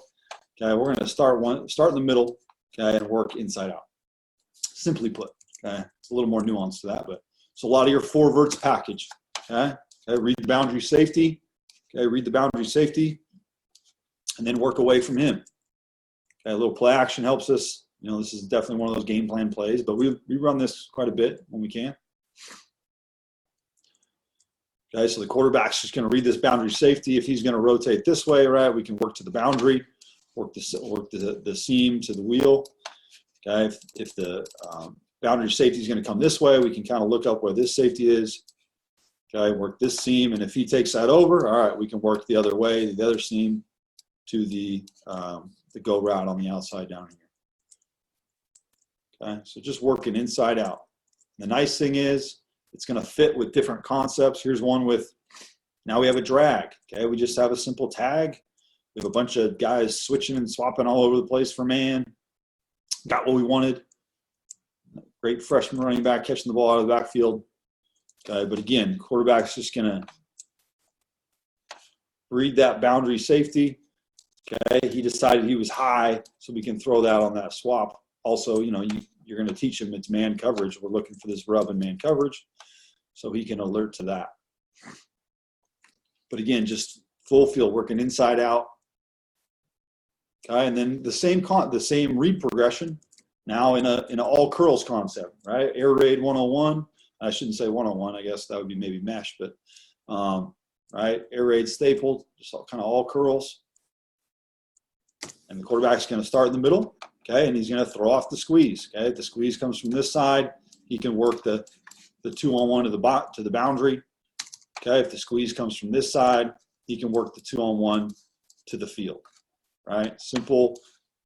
Okay, we're going to start in the middle. Okay, and work inside out. Simply put. Okay, it's a little more nuance to that, but so a lot of your 4 verts package. Okay, read the boundary safety. Okay, read the boundary safety, and then work away from him. Okay, a little play action helps us. You know, this is definitely one of those game plan plays, but we run this quite a bit when we can. Okay, so the quarterback's just going to read this boundary safety. If he's going to rotate this way, right, we can work to the boundary, work the seam to the wheel. Okay, if the boundary safety is going to come this way, we can kind of look up where this safety is. Okay, work this seam, and if he takes that over, all right, we can work the other way, the other seam to the go route on the outside down here. Okay, so just working inside out. The nice thing is it's going to fit with different concepts. Here's one with, now we have a drag. Okay, we just have a simple tag. We have a bunch of guys switching and swapping all over the place for man. Got what we wanted. Great freshman running back catching the ball out of the backfield. Okay, but again, quarterback's just going to read that boundary safety. Okay, he decided he was high, so we can throw that on that swap. Also, you know, you're going to teach him it's man coverage. We're looking for this rub in man coverage, so he can alert to that. But again, just full field working inside out. Okay, and then the same read progression now in an all curls concept, right? Air raid 101. I shouldn't say 101. I guess that would be maybe mesh, but right, air raid stapled, just kind of all curls. And the quarterback's going to start in the middle, okay, and he's going to throw off the squeeze. Okay, if the squeeze comes from this side, he can work the 2-on-1 to the boundary. Okay, if the squeeze comes from this side, he can work the 2-on-1 to the field. Right, simple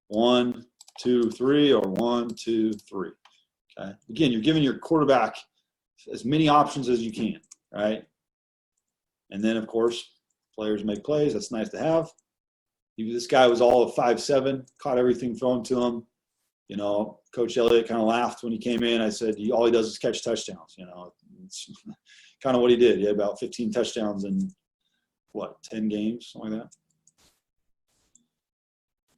1, 2, 3, or 1, 2, 3. Okay, again, you're giving your quarterback as many options as you can. Right, and then of course, players make plays. That's nice to have. This guy was all of 5'7", caught everything thrown to him. You know, Coach Elliott kind of laughed when he came in. I said, all he does is catch touchdowns. You know, it's kind of what he did. He had about 15 touchdowns in, 10 games, something like that.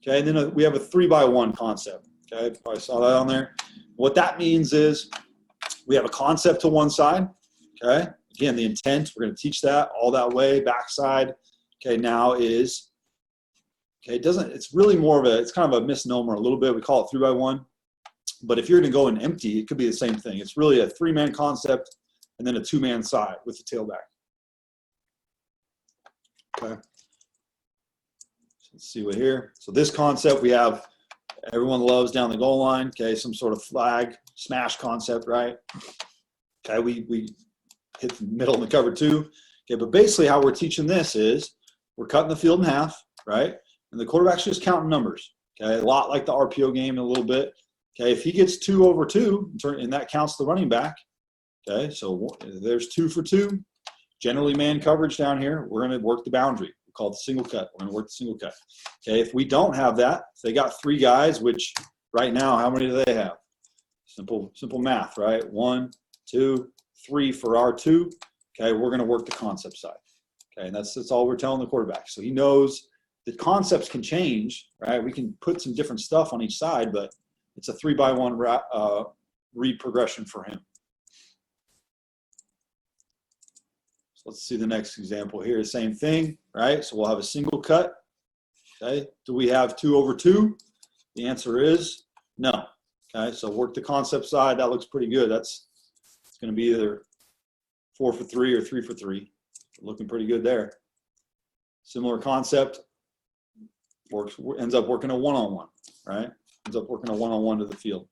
Okay, and then we have a 3-by-1 concept. Okay, probably saw that on there. What that means is we have a concept to one side. Okay, again, the intent, we're going to teach that all that way, backside. Okay, now is, okay, it's really more of it's kind of a misnomer a little bit. We call it 3-by-1. But if you're going to go in empty, it could be the same thing. It's really a 3-man concept and then a 2-man side with the tailback. Okay. So let's see what here. So this concept we have, everyone loves down the goal line. Okay, some sort of flag smash concept, right? Okay, we hit the middle and the cover 2. Okay, but basically how we're teaching this is we're cutting the field in half, right? And the quarterback's just counting numbers, okay? A lot like the RPO game a little bit. Okay, if he gets 2 over 2, and that counts the running back, okay? So there's 2 for 2. Generally man coverage down here, we're going to work the boundary. We call it the single cut. We're going to work the single cut. Okay, if we don't have that, if they got 3 guys, which right now, how many do they have? Simple math, right? 1, 2, 3 for our 2. Okay, we're going to work the concept side. Okay, and that's all we're telling the quarterback. So he knows the concepts can change, right? We can put some different stuff on each side, but it's a 3-by-1 read progression for him. So let's see the next example here. Same thing, right? So we'll have a single cut. Okay, do we have 2 over 2? The answer is no. Okay, so work the concept side. That looks pretty good. It's going to be either 4 for 3 or 3 for 3. Looking pretty good there. Similar concept. Ends up working a 1-on-1, right? Ends up working a 1-on-1 to the field.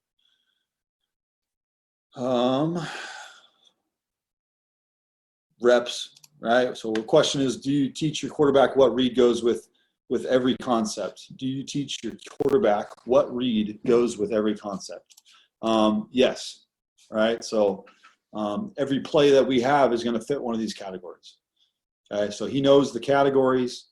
Reps, right? So the question is, do you teach your quarterback what read goes with every concept? Do you teach your quarterback what read goes with every concept? Yes, right? So every play that we have is going to fit one of these categories. Okay, so he knows the categories.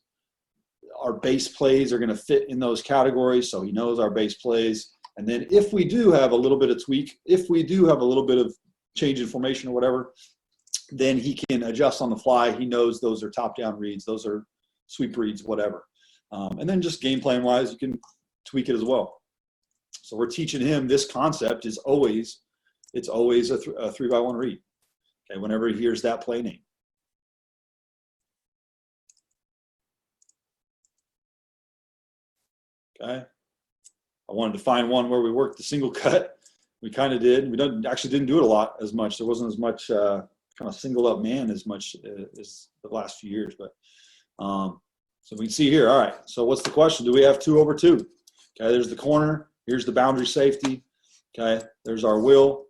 Our base plays are going to fit in those categories, so he knows our base plays. And then if we do have a little bit of tweak, if we do have a little bit of change in formation or whatever, then he can adjust on the fly. He knows those are top-down reads, those are sweep reads, whatever. And then just game plan-wise, you can tweak it as well. So we're teaching him this concept is always a 3-by-1 read. Okay, whenever he hears that play name. Okay. I wanted to find one where we worked the single cut. We kind of did. We didn't do it a lot as much. There wasn't as much kind of single up man as much as the last few years. But so we can see here. All right. So what's the question? Do we have 2 over 2? Okay. There's the corner. Here's the boundary safety. Okay. There's our will.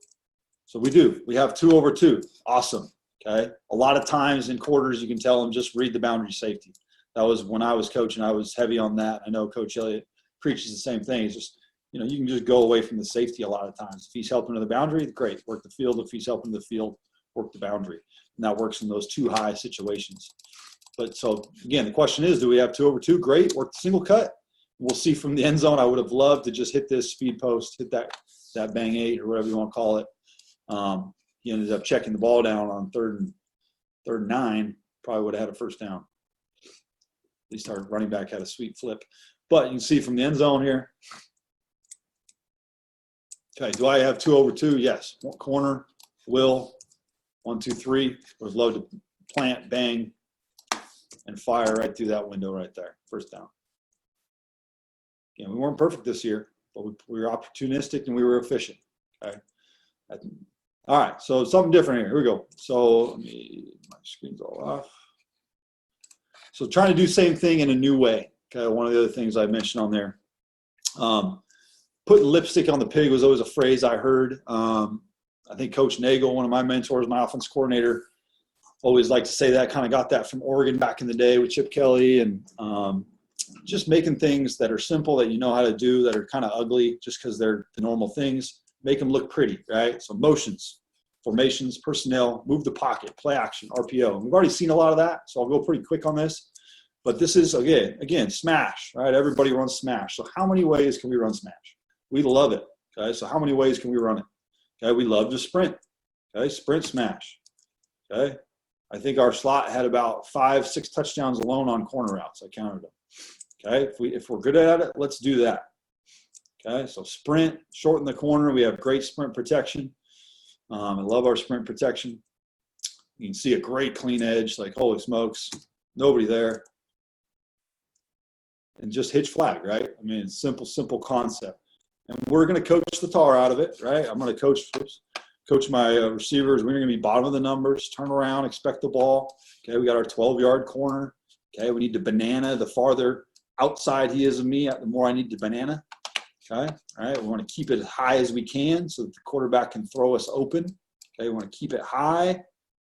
So we do. We have 2 over 2. Awesome. Okay. A lot of times in quarters, you can tell them just read the boundary safety. That was when I was coaching. I was heavy on that. I know Coach Elliott preaches the same thing. It's just, you can just go away from the safety a lot of times. If he's helping to the boundary, great. Work the field. If he's helping the field, work the boundary. And that works in those 2 high situations. But so, again, the question is, do we have 2 over 2? Great. Work the single cut. We'll see from the end zone. I would have loved to just hit this speed post, hit that bang 8 or whatever you want to call it. He ended up checking the ball down on third and 9. Probably would have had a first down. At least our running back had a sweet flip. But you can see from the end zone here. Okay, do I have 2 over 2? Yes. Corner, will, 1, 2, 3. Was low to plant, bang, and fire right through that window right there. First down. Again, we weren't perfect this year, but we were opportunistic and we were efficient. Okay. All right, so something different here. Here we go. So my screen's all off. So trying to do the same thing in a new way. Okay, one of the other things I mentioned on there. Putting lipstick on the pig was always a phrase I heard. I think Coach Nagel, one of my mentors, my offense coordinator, always liked to say that. Kind of got that from Oregon back in the day with Chip Kelly, and just making things that are simple that you know how to do that are kind of ugly just because they're the normal things. Make them look pretty, right? So motions, formations, personnel, move the pocket, play action, RPO. And we've already seen a lot of that, so I'll go pretty quick on this. But this is, again, smash, right? Everybody runs smash. So how many ways can we run smash? We love it, okay? So how many ways can we run it? Okay, we love to sprint, okay? Sprint smash, okay? I think our slot had about 5, 6 touchdowns alone on corner routes. I counted them, okay? If we're good at it, let's do that. Okay, so sprint, shorten the corner. We have great sprint protection. I love our sprint protection. You can see a great clean edge, like holy smokes, nobody there. And just hitch flag, right? I mean, it's simple concept. And we're going to coach the tar out of it, right? I'm going to coach my receivers. We're going to be bottom of the numbers, turn around, expect the ball. Okay, we got our 12-yard corner. Okay, we need to banana. The farther outside he is of me, the more I need to banana. Okay, all right, we want to keep it as high as we can so that the quarterback can throw us open. Okay, we want to keep it high,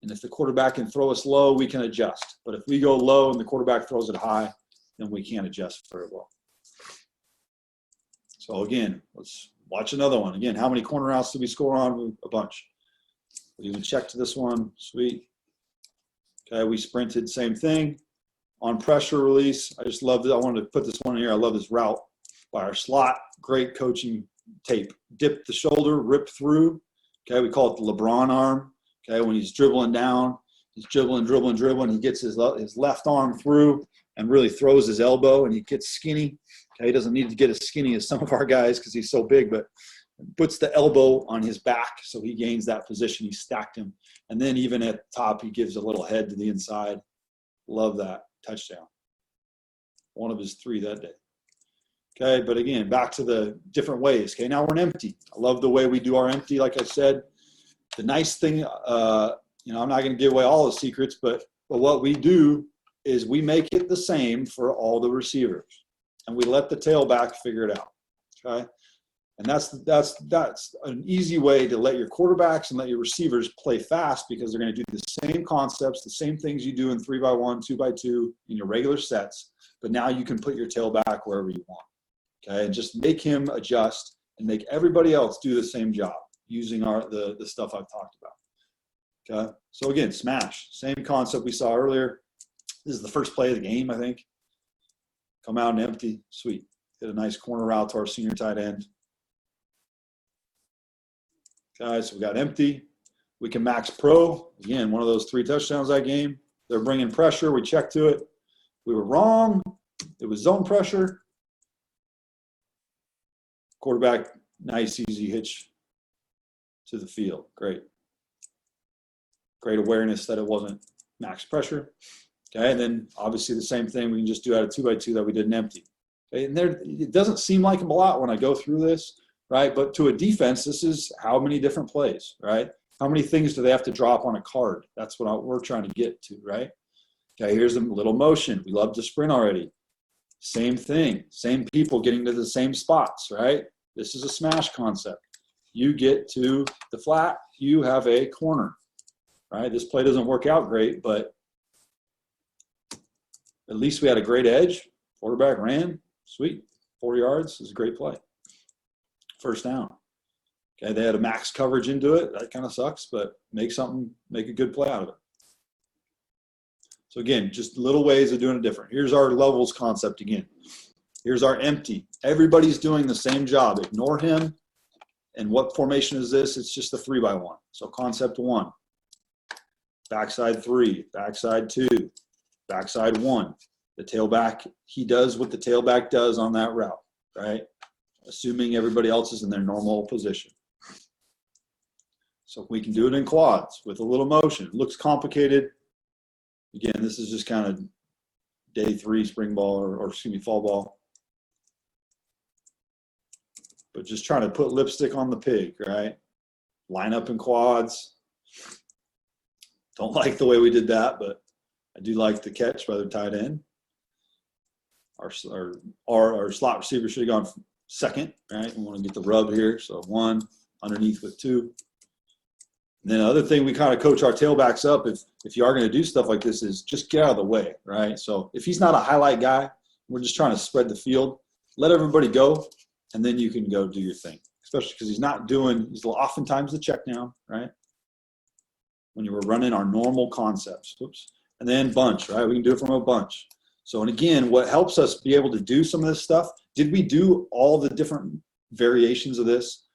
and if the quarterback can throw us low, we can adjust. But if we go low and the quarterback throws it high, then we can't adjust very well. So again, let's watch another one. Again, how many corner routes did we score on? A bunch. We even checked this one. Sweet. Okay, we sprinted, same thing. On pressure release, I just love it. I wanted to put this one here. I love this route by our slot. Great coaching tape. Dip the shoulder, rip through. Okay, we call it the Lebron arm. Okay, when he's dribbling down, he's dribbling. He gets his left arm through and really throws his elbow, and he gets skinny. Okay, he doesn't need to get as skinny as some of our guys because he's so big, but puts the elbow on his back so he gains that position. He stacked him. And then even at the top, he gives a little head to the inside. Love that. Touchdown. One of his 3 that day. Okay, but again, back to the different ways. Okay, now we're in empty. I love the way we do our empty, like I said. The nice thing, I'm not going to give away all the secrets, but what we do is we make it the same for all the receivers, and we let the tailback figure it out. Okay, and that's an easy way to let your quarterbacks and let your receivers play fast because they're going to do the same concepts, the same things you do in 3x1, 2x2 in your regular sets, but now you can put your tailback wherever you want. Okay, and just make him adjust and make everybody else do the same job using the stuff I've talked about. Okay, so again, smash, same concept we saw earlier. This is the first play of the game, I think. Come out and empty, sweet. Hit a nice corner route to our senior tight end. Okay, so we got empty. We can max pro. Again, one of those 3 touchdowns that game. They're bringing pressure. We checked to it. We were wrong. It was zone pressure. Quarterback, nice, easy hitch to the field. Great. Great awareness that it wasn't max pressure. Okay, and then obviously the same thing we can just do out of 2x2 that we did in empty. Okay? And it doesn't seem like a lot when I go through this, right? But to a defense, this is how many different plays, right? How many things do they have to drop on a card? That's what we're trying to get to, right? Okay, here's a little motion. We love to sprint already. Same thing, same people getting to the same spots, right? This is a smash concept. You get to the flat, you have a corner, right? This play doesn't work out great, but at least we had a great edge. Quarterback ran, sweet, 4 yards is a great play. First down. Okay, they had a max coverage into it. That kind of sucks, but make a good play out of it. So again, just little ways of doing it different. Here's our levels concept again. Here's our empty. Everybody's doing the same job. Ignore him. And what formation is this? It's just a 3-by-1. So concept 1. Backside 3, backside 2, backside 1. The tailback, he does what the tailback does on that route, right? Assuming everybody else is in their normal position. So we can do it in quads with a little motion. It looks complicated. Again, this is just kind of day 3 spring ball or fall ball. But just trying to put lipstick on the pig, right? Line up in quads. Don't like the way we did that, but I do like the catch by the tight end. Our slot receiver should have gone second, right? We want to get the rub here. So 1 underneath with 2. And then the other thing we kind of coach our tailbacks up, if you are going to do stuff like this, is just get out of the way, right? So if he's not a highlight guy, we're just trying to spread the field. Let everybody go, and then you can go do your thing, especially because he's oftentimes the check down, right? When you were running our normal concepts. Oops. And then bunch, right? We can do it from a bunch. So, and again, what helps us be able to do some of this stuff, did we do all the different variations of this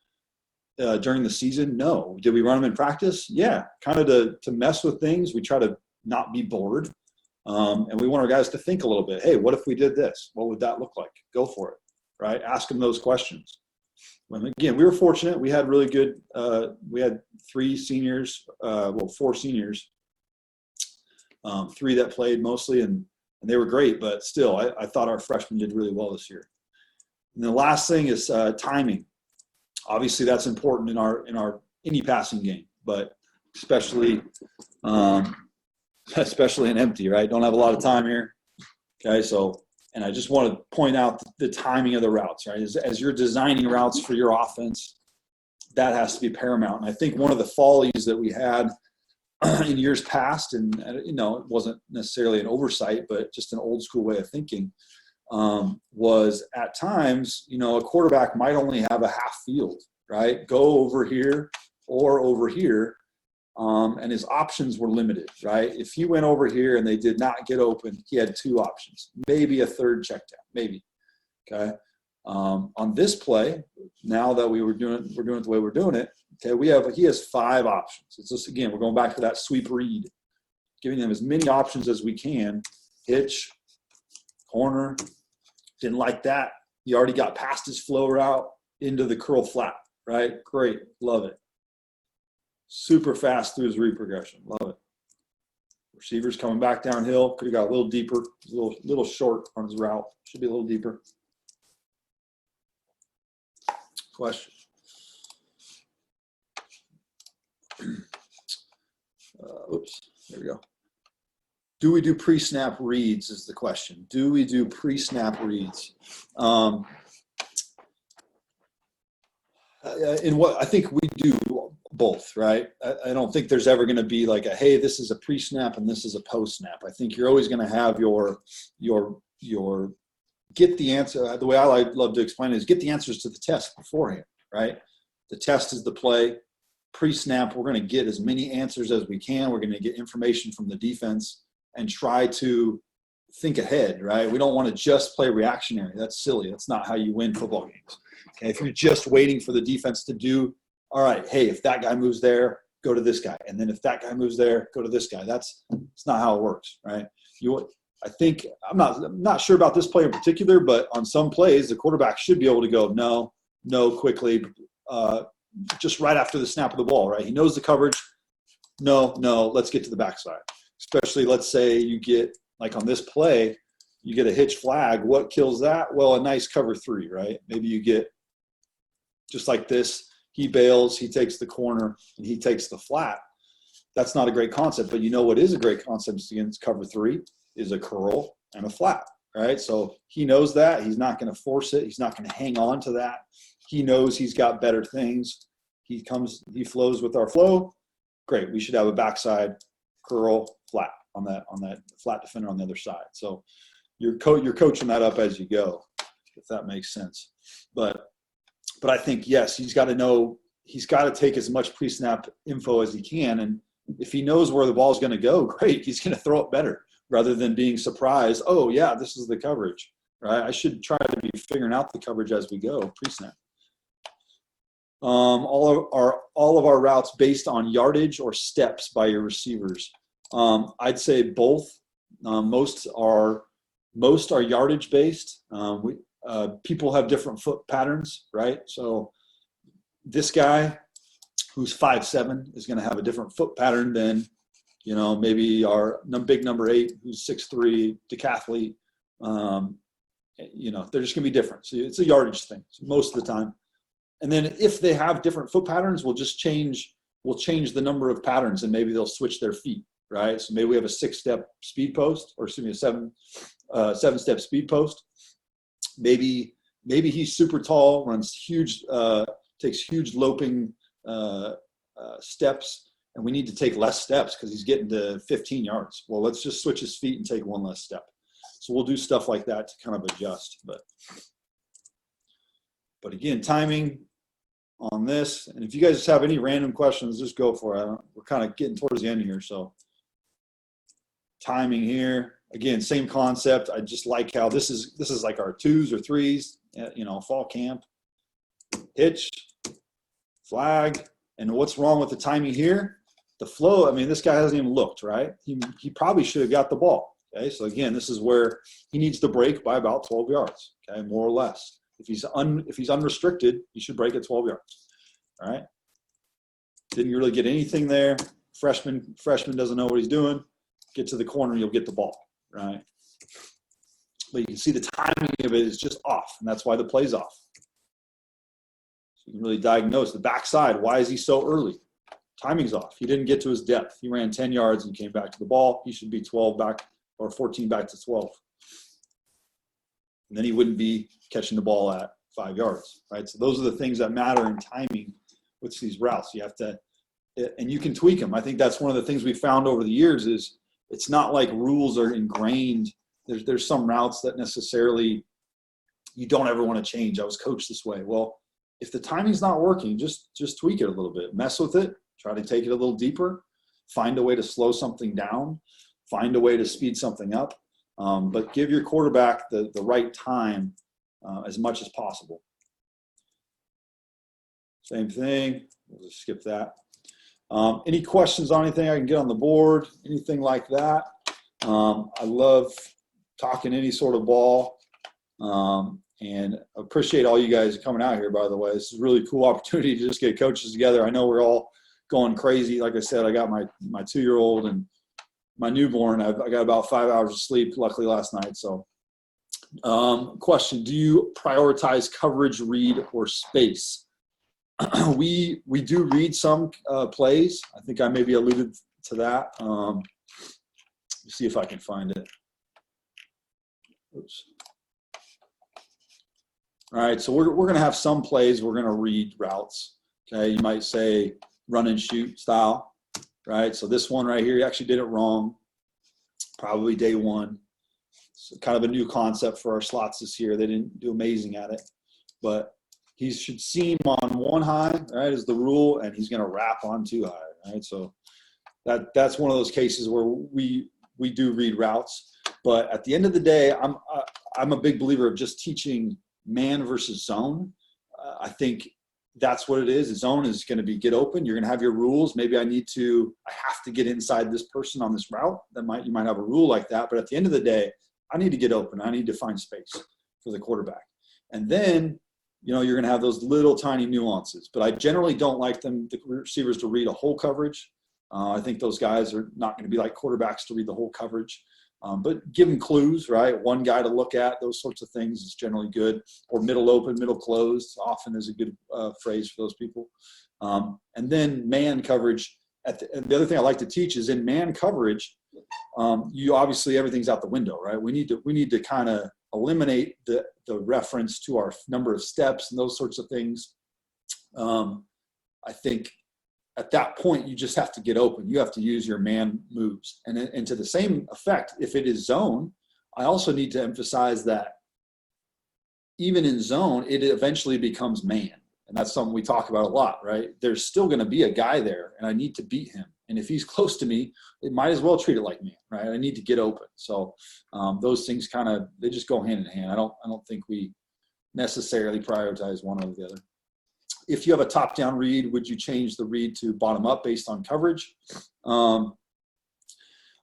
during the season? No. Did we run them in practice? Yeah. Kind of to mess with things. We try to not be bored. And we want our guys to think a little bit. Hey, what if we did this? What would that look like? Go for it, right? Ask them those questions. And again, we were fortunate. We had really good we had 4 seniors, 3 that played mostly, and they were great, but still, I thought our freshmen did really well this year. And the last thing is timing. Obviously, that's important in our any passing game, but especially in empty, right? Don't have a lot of time here. Okay, so, and I just want to point out the timing of the routes, right? As you're designing routes for your offense, that has to be paramount. And I think one of the follies that we had in years past, and it wasn't necessarily an oversight, but just an old school way of thinking, was at times, a quarterback might only have a half field, right? Go over here or over here, and his options were limited, right? If he went over here and they did not get open, he had 2 options, maybe a third check down, maybe. Okay. On this play, now that we're doing it the way we're doing it, okay, he has 5 options. It's just, again, we're going back to that sweep read, giving them as many options as we can. Hitch, corner, didn't like that. He already got past his flow route into the curl flat, right? Great, love it. Super fast through his read progression, love it. Receivers coming back downhill, could have got a little deeper, little short on his route, should be a little deeper. Question. Oops, there we go. Do we do pre-snap reads is the question. Do we do pre-snap reads? In what I think we do both, right? I don't think there's ever going to be like hey, this is a pre-snap and this is a post-snap. I think you're always going to have your get the answer. The way I love to explain it is get the answers to the test beforehand, right? The test is the play. Pre-snap, we're going to get as many answers as we can. We're going to get information from the defense and try to think ahead, right? We don't want to just play reactionary. That's silly. That's not how you win football games. Okay, if you're just waiting for the defense to do, all right, hey, if that guy moves there, go to this guy. And then if that guy moves there, go to this guy. That's not how it works, right? I think I'm not sure about this play in particular, but on some plays, the quarterback should be able to go no quickly, just right after the snap of the ball, right? He knows the coverage. No, let's get to the backside. Especially, let's say you get, like on this play, you get a hitch flag. What kills that? Well, a nice cover 3, right? Maybe you get just like this. He bails, he takes the corner, and he takes the flat. That's not a great concept, but you know what is a great concept against cover 3 is a curl and a flat, right? So he knows that. He's not going to force it. He's not going to hang on to that. He knows he's got better things. He flows with our flow. Great. We should have a backside curl flat on that flat defender on the other side. So you're coaching that up as you go, if that makes sense. But I think, yes, he's got to know, he's got to take as much pre-snap info as he can. And if he knows where the ball is going to go, great, he's going to throw it better rather than being surprised. Oh, yeah, this is the coverage, right? I should try to be figuring out the coverage as we go, pre-snap. All of our routes based on yardage or steps by your receivers. I'd say both. Most are yardage based. People have different foot patterns, right? So this guy who's 5'7" is going to have a different foot pattern than, maybe our big number 8 who's 6'3", decathlete. They're just going to be different. So it's a yardage thing most of the time. And then if they have different foot patterns, we'll change the number of patterns, and maybe they'll switch their feet, right? So maybe we have a 6-step speed post, or excuse me, a 7-step speed post. Maybe he's super tall, runs huge, takes huge loping steps, and we need to take less steps because he's getting to 15 yards. Well, let's just switch his feet and take one less step. So we'll do stuff like that to kind of adjust. But again, timing on this. And if you guys just have any random questions, just go for it. We're kind of getting towards the end here. So timing here. Again, same concept. I just like how this is like our 2s or 3s, fall camp. Hitch, flag. And what's wrong with the timing here? The flow, this guy hasn't even looked, right? He probably should have got the ball. Okay, so again, this is where he needs to break by about 12 yards, okay, more or less. If he's unrestricted, he should break at 12 yards. All right. Didn't really get anything there. Freshman doesn't know what he's doing. Get to the corner, you'll get the ball. Right. But you can see the timing of it is just off, and that's why the play's off. So you can really diagnose the backside. Why is he so early? Timing's off. He didn't get to his depth. He ran 10 yards and came back to the ball. He should be 12 back or 14 back to 12. And then he wouldn't be catching the ball at 5 yards, right? So those are the things that matter in timing with these routes. You have to, and you can tweak them. I think that's one of the things we found over the years is it's not like rules are ingrained. There's some routes that necessarily you don't ever want to change. I was coached this way. Well, if the timing's not working, just tweak it a little bit. Mess with it. Try to take it a little deeper. Find a way to slow something down. Find a way to speed something up. But give your quarterback the right time as much as possible. Same thing. We'll just skip that. Any questions on anything I can get on the board? Anything like that? I love talking any sort of ball. And appreciate all you guys coming out here, by the way. This is a really cool opportunity to just get coaches together. I know we're all going crazy. Like I said, I got my 2-year-old and my newborn. I got about 5 hours of sleep, luckily, last night. So question, do you prioritize coverage, read, or space? We do read some plays. I think I maybe alluded to that. Let's see if I can find it. Oops. All right, so we're going to have some plays we're going to read routes. Okay, you might say run and shoot style, right? So this one right here, he actually did it wrong, probably day one. It's kind of a new concept for our slots this year. They didn't do amazing at it, but he should seam on 1 high, right, is the rule, and he's going to wrap on 2 high, right? So that's one of those cases where we do read routes. But at the end of the day, I'm a big believer of just teaching man versus zone. I think that's what it is. The zone is going to be get open. You're going to have your rules. Maybe I have to get inside this person on this route. You might have a rule like that. But at the end of the day, I need to get open. I need to find space for the quarterback. And then, you're going to have those little tiny nuances. But I generally don't like the receivers to read a whole coverage. I think those guys are not going to be like quarterbacks to read the whole coverage. But give them clues, right? One guy to look at, those sorts of things is generally good. Or middle open, middle closed often is a good phrase for those people. And then man coverage. And the other thing I like to teach is in man coverage, you obviously everything's out the window, right? We need to kind of eliminate the reference to our number of steps and those sorts of things. I think at that point, you just have to get open. You have to use your man moves. And to the same effect, if it is zone, I also need to emphasize that even in zone, it eventually becomes man. And that's something we talk about a lot, right? There's still going to be a guy there, and I need to beat him. And if he's close to me, it might as well treat it like man, right? I need to get open. So those things they just go hand in hand. I don't think we necessarily prioritize one over the other. If you have a top-down read, would you change the read to bottom-up based on coverage? I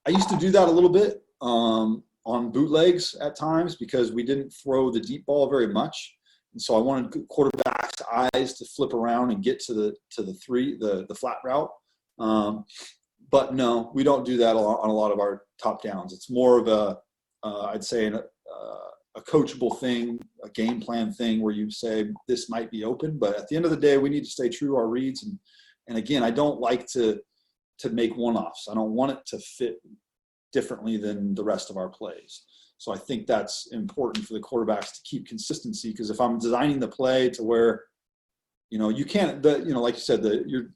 used to do that a little bit on bootlegs at times because we didn't throw the deep ball very much. And so I wanted quarterback's eyes to flip around and get to the flat route. But no, we don't do that on a lot of our top-downs. It's more of I'd say a coachable thing, a game plan thing where you say this might be open, but at the end of the day, we need to stay true to our reads. And again, I don't like to make one-offs. I don't want it to fit differently than the rest of our plays. So I think that's important for the quarterbacks to keep consistency, because if I'm designing the play to where, you can't, like you said,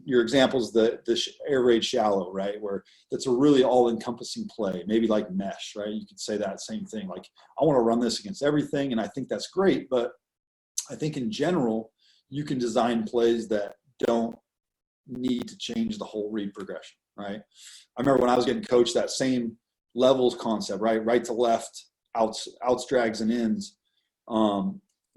your examples, the air raid shallow, right? Where that's a really all encompassing play, maybe like mesh, right? You could say that same thing. Like, I want to run this against everything. And I think that's great. But I think in general, you can design plays that don't need to change the whole read progression, right? I remember when I was getting coached, that same levels concept, right to left, outs, drags, and ins.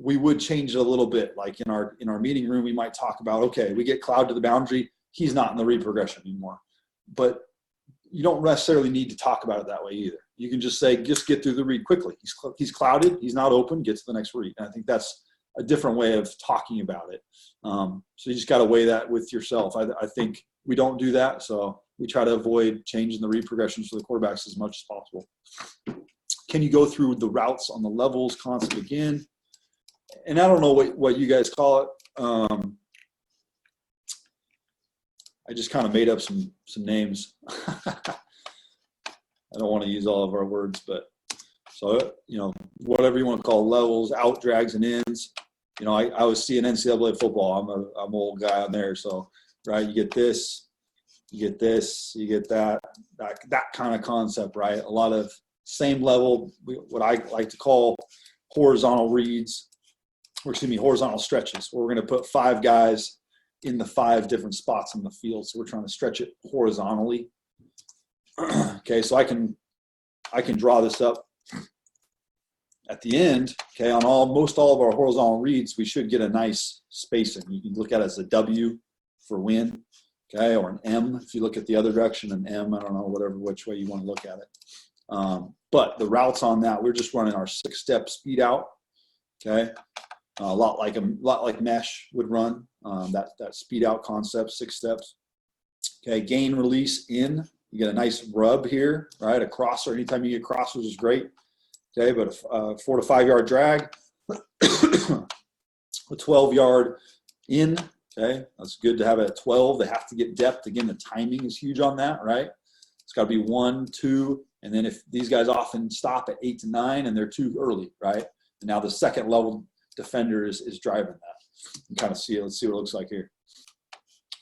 We would change it a little bit. Like in our meeting room, we might talk about, okay, we get cloud to the boundary. He's not in the read progression anymore. But you don't necessarily need to talk about it that way either. You can just say, just get through the read quickly. He's clouded. He's not open. Get to the next read. And I think that's a different way of talking about it. So you just got to weigh that with yourself. I think we don't do that. So we try to avoid changing the read progressions for the quarterbacks as much as possible. Can you go through the routes on the levels concept again? And I don't know what you guys call it. I just kind of made up some names. I don't want to use all of our words, but so, whatever you want to call levels, out, drags, and ins. I was seeing NCAA football. I'm an old guy on there. So, right, you get this, you get this, you get that kind of concept, right? A lot of same level, what I like to call horizontal reads. Horizontal stretches, where we're going to put 5 guys in the 5 different spots in the field. So we're trying to stretch it horizontally. Okay, so I can draw this up at the end. Okay, on most all of our horizontal reads, we should get a nice spacing. You can look at it as a W for win, okay, or an M if you look at the other direction, an M, I don't know, which way you want to look at it. But the routes on that, we're just running our 6-step speed out, okay. A lot like mesh would run, that speed out concept, 6 steps. Okay, gain, release, in. You get a nice rub here, right? A crosser, anytime you get crossers is great. Okay, but a 4 to 5 yard drag, a 12-yard in. Okay, that's good to have it at 12. They have to get depth. Again, the timing is huge on that, right? It's got to be 1, 2, and then if these guys often stop at 8 to 9 and they're too early, right? And now the second level defender is driving that. You kind of see it. Let's see what it looks like here.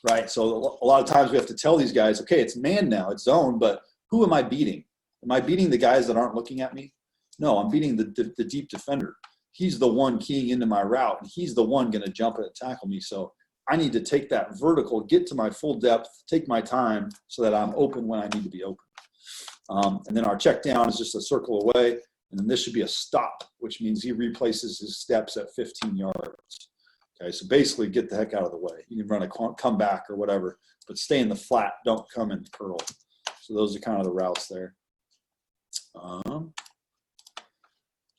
Right. So a lot of times we have to tell these guys, okay, it's man now, it's zone, but who am I beating? Am I beating the guys that aren't looking at me? No, I'm beating the deep defender. He's the one keying into my route, and he's the one going to jump and tackle me. So I need to take that vertical, get to my full depth, take my time so that I'm open when I need to be open. And then our check down is just a circle away. And then this should be a stop, which means he replaces his steps at 15 yards. Okay, so basically get the heck out of the way. You can run a comeback or whatever, but stay in the flat. Don't come in the curl. So those are kind of the routes there.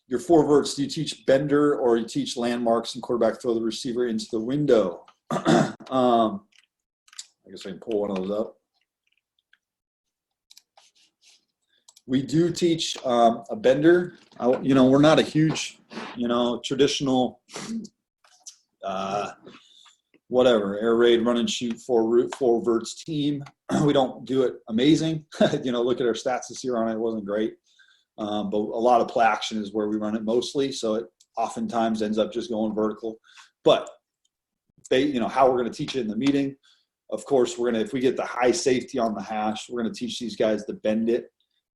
Your 4 verts, do you teach bender or you teach landmarks and quarterback throw the receiver into the window? I guess I can pull one of those up. We do teach a bender. We're not a huge, traditional, air raid, run and shoot, four verts team. We don't do it amazing. Look at our stats this year on it. It wasn't great. But a lot of play action is where we run it mostly. So it oftentimes ends up just going vertical. But how we're going to teach it in the meeting. Of course, if we get the high safety on the hash, we're going to teach these guys to bend it.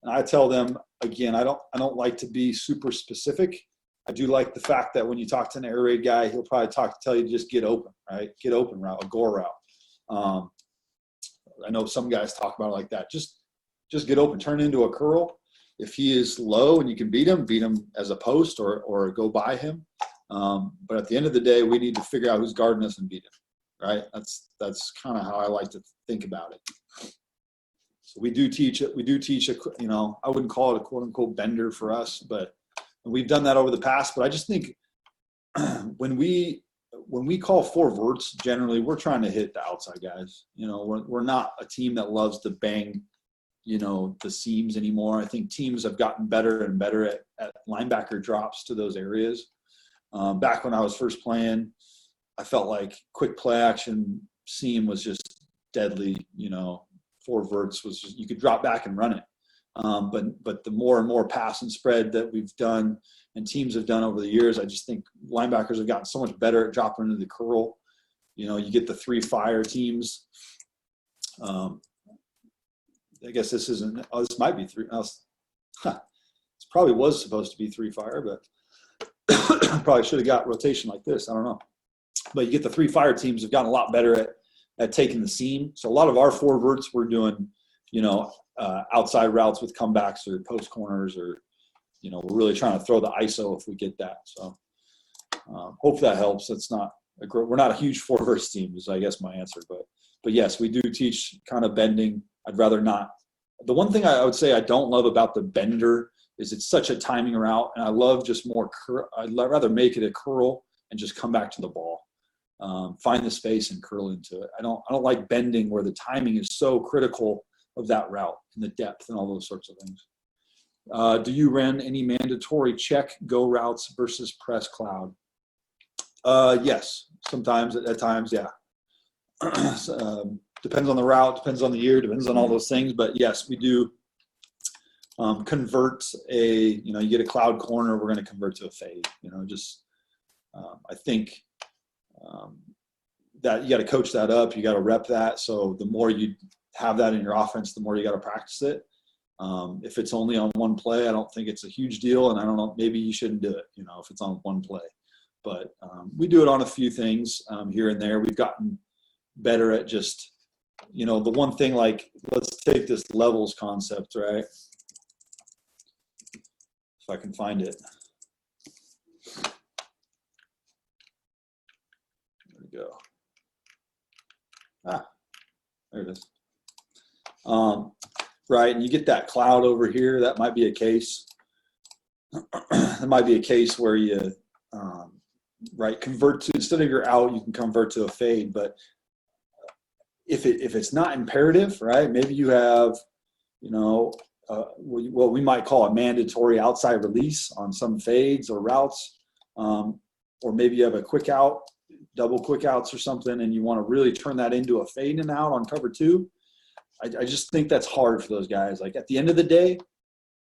And I tell them, again, I don't like to be super specific. I do like the fact that when you talk to an air raid guy, he'll probably tell you to just get open, right? Get open route, a gore route. I know some guys talk about it like that. Just get open, turn it into a curl. If he is low and you can beat him as a post or go by him. But at the end of the day, we need to figure out who's guarding us and beat him. Right? That's kind of how I like to think about it. So we do teach it. We do teach I wouldn't call it a quote unquote bender for us, but we've done that over the past. But I just think when we call four verts, generally we're trying to hit the outside guys. We're not a team that loves to bang, the seams anymore. I think teams have gotten better and better at linebacker drops to those areas. Back when I was first playing, I felt like quick play action seam was just deadly. Four verts was just, you could drop back and run it. But the more and more pass and spread that we've done and teams have done over the years, I just think linebackers have gotten so much better at dropping into the curl. You get the 3-fire teams. I guess this isn't. Oh, this might be 3. This probably was supposed to be 3-fire, but probably should have got rotation like this. I don't know. But you get the 3-fire teams have gotten a lot better at taking the seam. So a lot of our four verts we're doing, outside routes with comebacks or post corners, or we're really trying to throw the ISO if we get that. So hopefully that helps. We're not a huge four verts team is I guess my answer. But yes, we do teach kind of bending. I'd rather not. The one thing I would say I don't love about the bender is it's such a timing route, and I love just more. I'd rather make it a curl and just come back to the ball. Find the space and curl into it. I don't like bending where the timing is so critical of that route and the depth and all those sorts of things. Do you run any mandatory check go routes versus press cloud? Yes, sometimes at times, yeah. Depends on the route, depends on the year, depends on all those things. But yes, we do convert you get a cloud corner, we're going to convert to a fade. I think that you got to coach that up. You got to rep that. So the more you have that in your offense, the more you got to practice it. If it's only on one play, I don't think it's a huge deal. And I don't know, maybe you shouldn't do it, if it's on one play. But we do it on a few things here and there. We've gotten better at just, the one thing, like, let's take this levels concept, right? If I can find it. Go. There it is. Right, and you get that cloud over here. That might be a case. That might be a case where you, convert to, instead of your out, you can convert to a fade. But if it's not imperative, right? Maybe you have, what we might call a mandatory outside release on some fades or routes, or maybe you have a quick out. Double quick outs or something, and you want to really turn that into a fade and out on cover 2. I just think that's hard for those guys. Like, at the end of the day,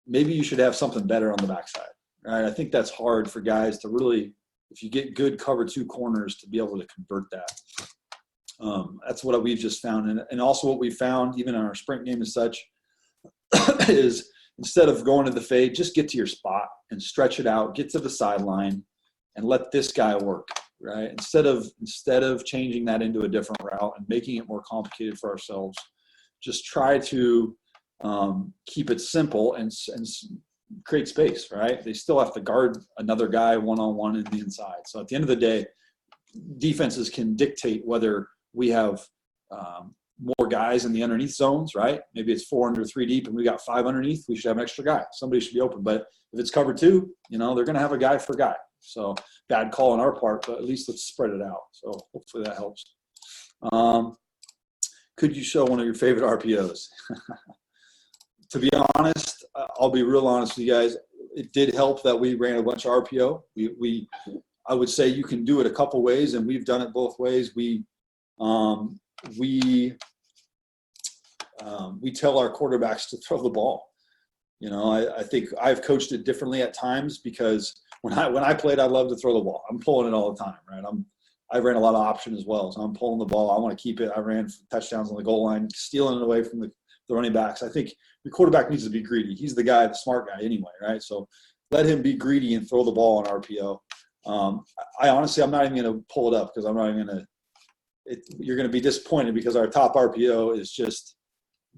maybe you should have something better on the backside, right? I think that's hard for guys to really, if you get good cover 2 corners, to be able to convert that. That's what we've just found. And also what we found, even in our sprint game as such, is instead of going to the fade, just get to your spot and stretch it out, get to the sideline, and let this guy work. Right. Instead of changing that into a different route and making it more complicated for ourselves, just try to keep it simple and create space. Right. They still have to guard another guy one-on-one in the inside. So at the end of the day, defenses can dictate whether we have more guys in the underneath zones. Right. Maybe it's 4 under 3 deep and we got 5 underneath. We should have an extra guy. Somebody should be open. But if it's cover 2, they're going to have a guy for guy. So bad call on our part, but at least let's spread it out. So hopefully that helps. Could you show one of your favorite RPOs? To be honest, I'll be real honest with you guys. It did help that we ran a bunch of RPO. I would say you can do it a couple ways, and we've done it both ways. We tell our quarterbacks to throw the ball. I think I've coached it differently at times because when I played, I loved to throw the ball. I'm pulling it all the time, right? I ran a lot of option as well, so I'm pulling the ball. I want to keep it. I ran touchdowns on the goal line, stealing it away from the running backs. I think your quarterback needs to be greedy. He's the guy, the smart guy anyway, right? So let him be greedy and throw the ball on RPO. I'm not even going to pull it up because I'm not even going to – you're going to be disappointed because our top RPO is just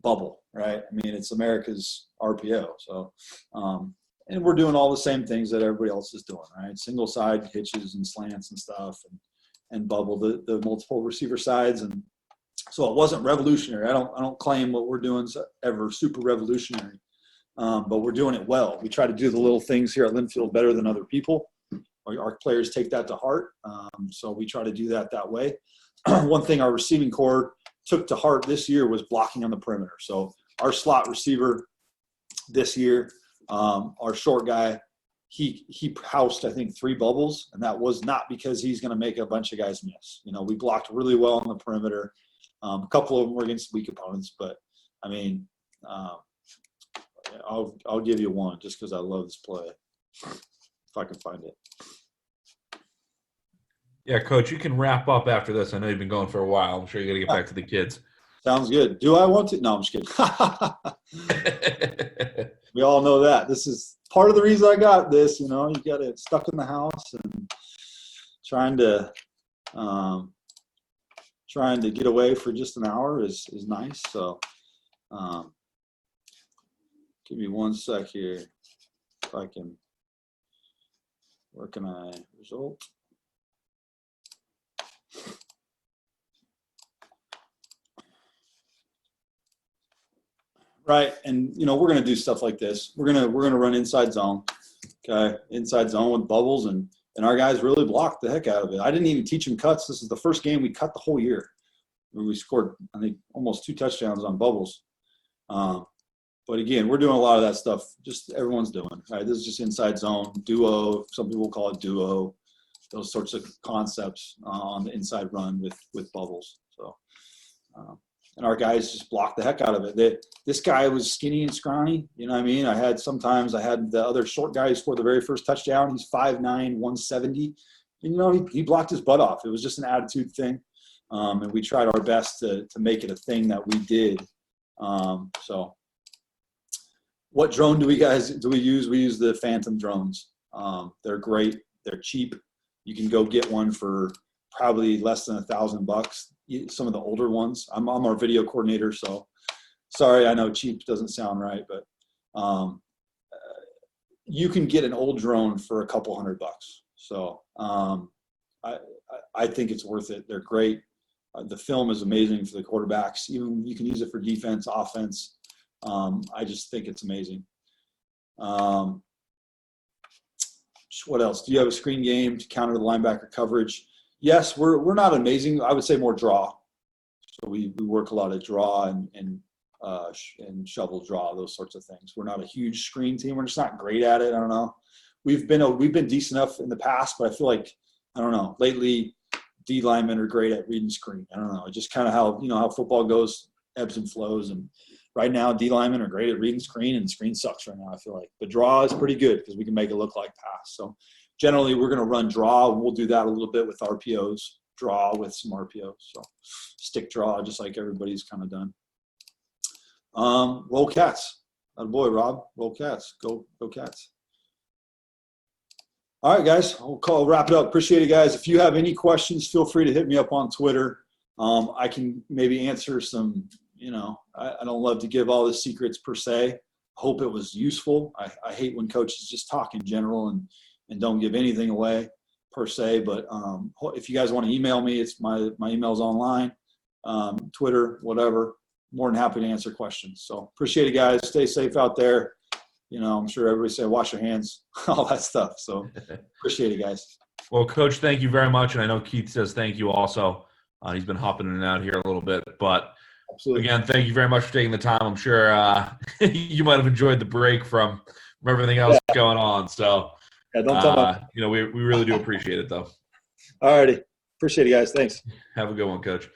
bubble, right? I mean, it's America's RPO. So, and we're doing all the same things that everybody else is doing, right? Single side hitches and slants and stuff and bubble the multiple receiver sides. And so it wasn't revolutionary. I don't claim what we're doing is ever super revolutionary, but we're doing it well. We try to do the little things here at Linfield better than other people. Our players take that to heart, so we try to do that way. One thing our receiving core took to heart this year was blocking on the perimeter. So our slot receiver this year, our short guy, he housed, I think, 3 bubbles, and that was not because he's going to make a bunch of guys miss. We blocked really well on the perimeter. A couple of them were against weak opponents, but I mean, I'll give you one just because I love this play, if I can find it. Yeah, Coach, you can wrap up after this. I know you've been going for a while. I'm sure you got to get back to the kids. Sounds good. Do I want to? No, I'm just kidding. We all know that. This is part of the reason I got this. You got it stuck in the house and trying to get away for just an hour is nice. So give me one sec here. If I can, where can I result? Right, and we're going to do stuff like this. We're gonna run inside zone, okay? Inside zone with bubbles, and our guys really blocked the heck out of it. I didn't even teach them cuts. This is the first game we cut the whole year. We scored, I think, almost 2 touchdowns on bubbles. But again, we're doing a lot of that stuff. Just everyone's doing. Right, this is just inside zone, duo. Some people call it duo. Those sorts of concepts on the inside run with bubbles. So. And our guys just blocked the heck out of it. This guy was skinny and scrawny. You know what I mean? I had the other short guy who scored the very first touchdown. He's 5'9", 170. And, he blocked his butt off. It was just an attitude thing. And we tried our best to make it a thing that we did. So what drone do we use? We use the Phantom drones. They're great. They're cheap. You can go get one for probably less than $1,000. Some of the older ones. I'm our video coordinator, so sorry, I know cheap doesn't sound right, but you can get an old drone for a couple $100. So I think it's worth it. They're great. The film is amazing for the quarterbacks. Even you can use it for defense, offense. I just think it's amazing. What else? Do you have a screen game to counter the linebacker coverage? Yes, we're not amazing. I would say more draw. So we work a lot of draw and shovel draw, those sorts of things. We're not a huge screen team. We're just not great at it. I don't know. We've been decent enough in the past, but I feel like, I don't know, lately D linemen are great at reading screen. I don't know. It's just kind of how football goes, ebbs and flows. And right now D linemen are great at reading screen, and screen sucks right now, I feel like. The draw is pretty good because we can make it look like pass. So generally, we're going to run draw, and we'll do that a little bit with RPOs, draw with some RPOs. So stick draw, just like everybody's kind of done. Roll cats. Boy, Rob. Roll cats. Go cats. All right, guys. I'll wrap it up. Appreciate it, guys. If you have any questions, feel free to hit me up on Twitter. I can maybe answer some, I don't love to give all the secrets per se. Hope it was useful. I hate when coaches just talk in general and don't give anything away per se, but if you guys want to email me, it's my email's online, Twitter, whatever. More than happy to answer questions. So appreciate it, guys. Stay safe out there. I'm sure everybody say wash your hands, all that stuff. So appreciate it, guys. Well, Coach, thank you very much. And I know Keith says thank you also. He's been hopping in and out here a little bit, but Absolutely. Again, thank you very much for taking the time. I'm sure you might have enjoyed the break from everything else going on. So, Yeah, don't tell my. we really do appreciate it, though. All righty. Appreciate it, guys. Thanks. Have a good one, Coach.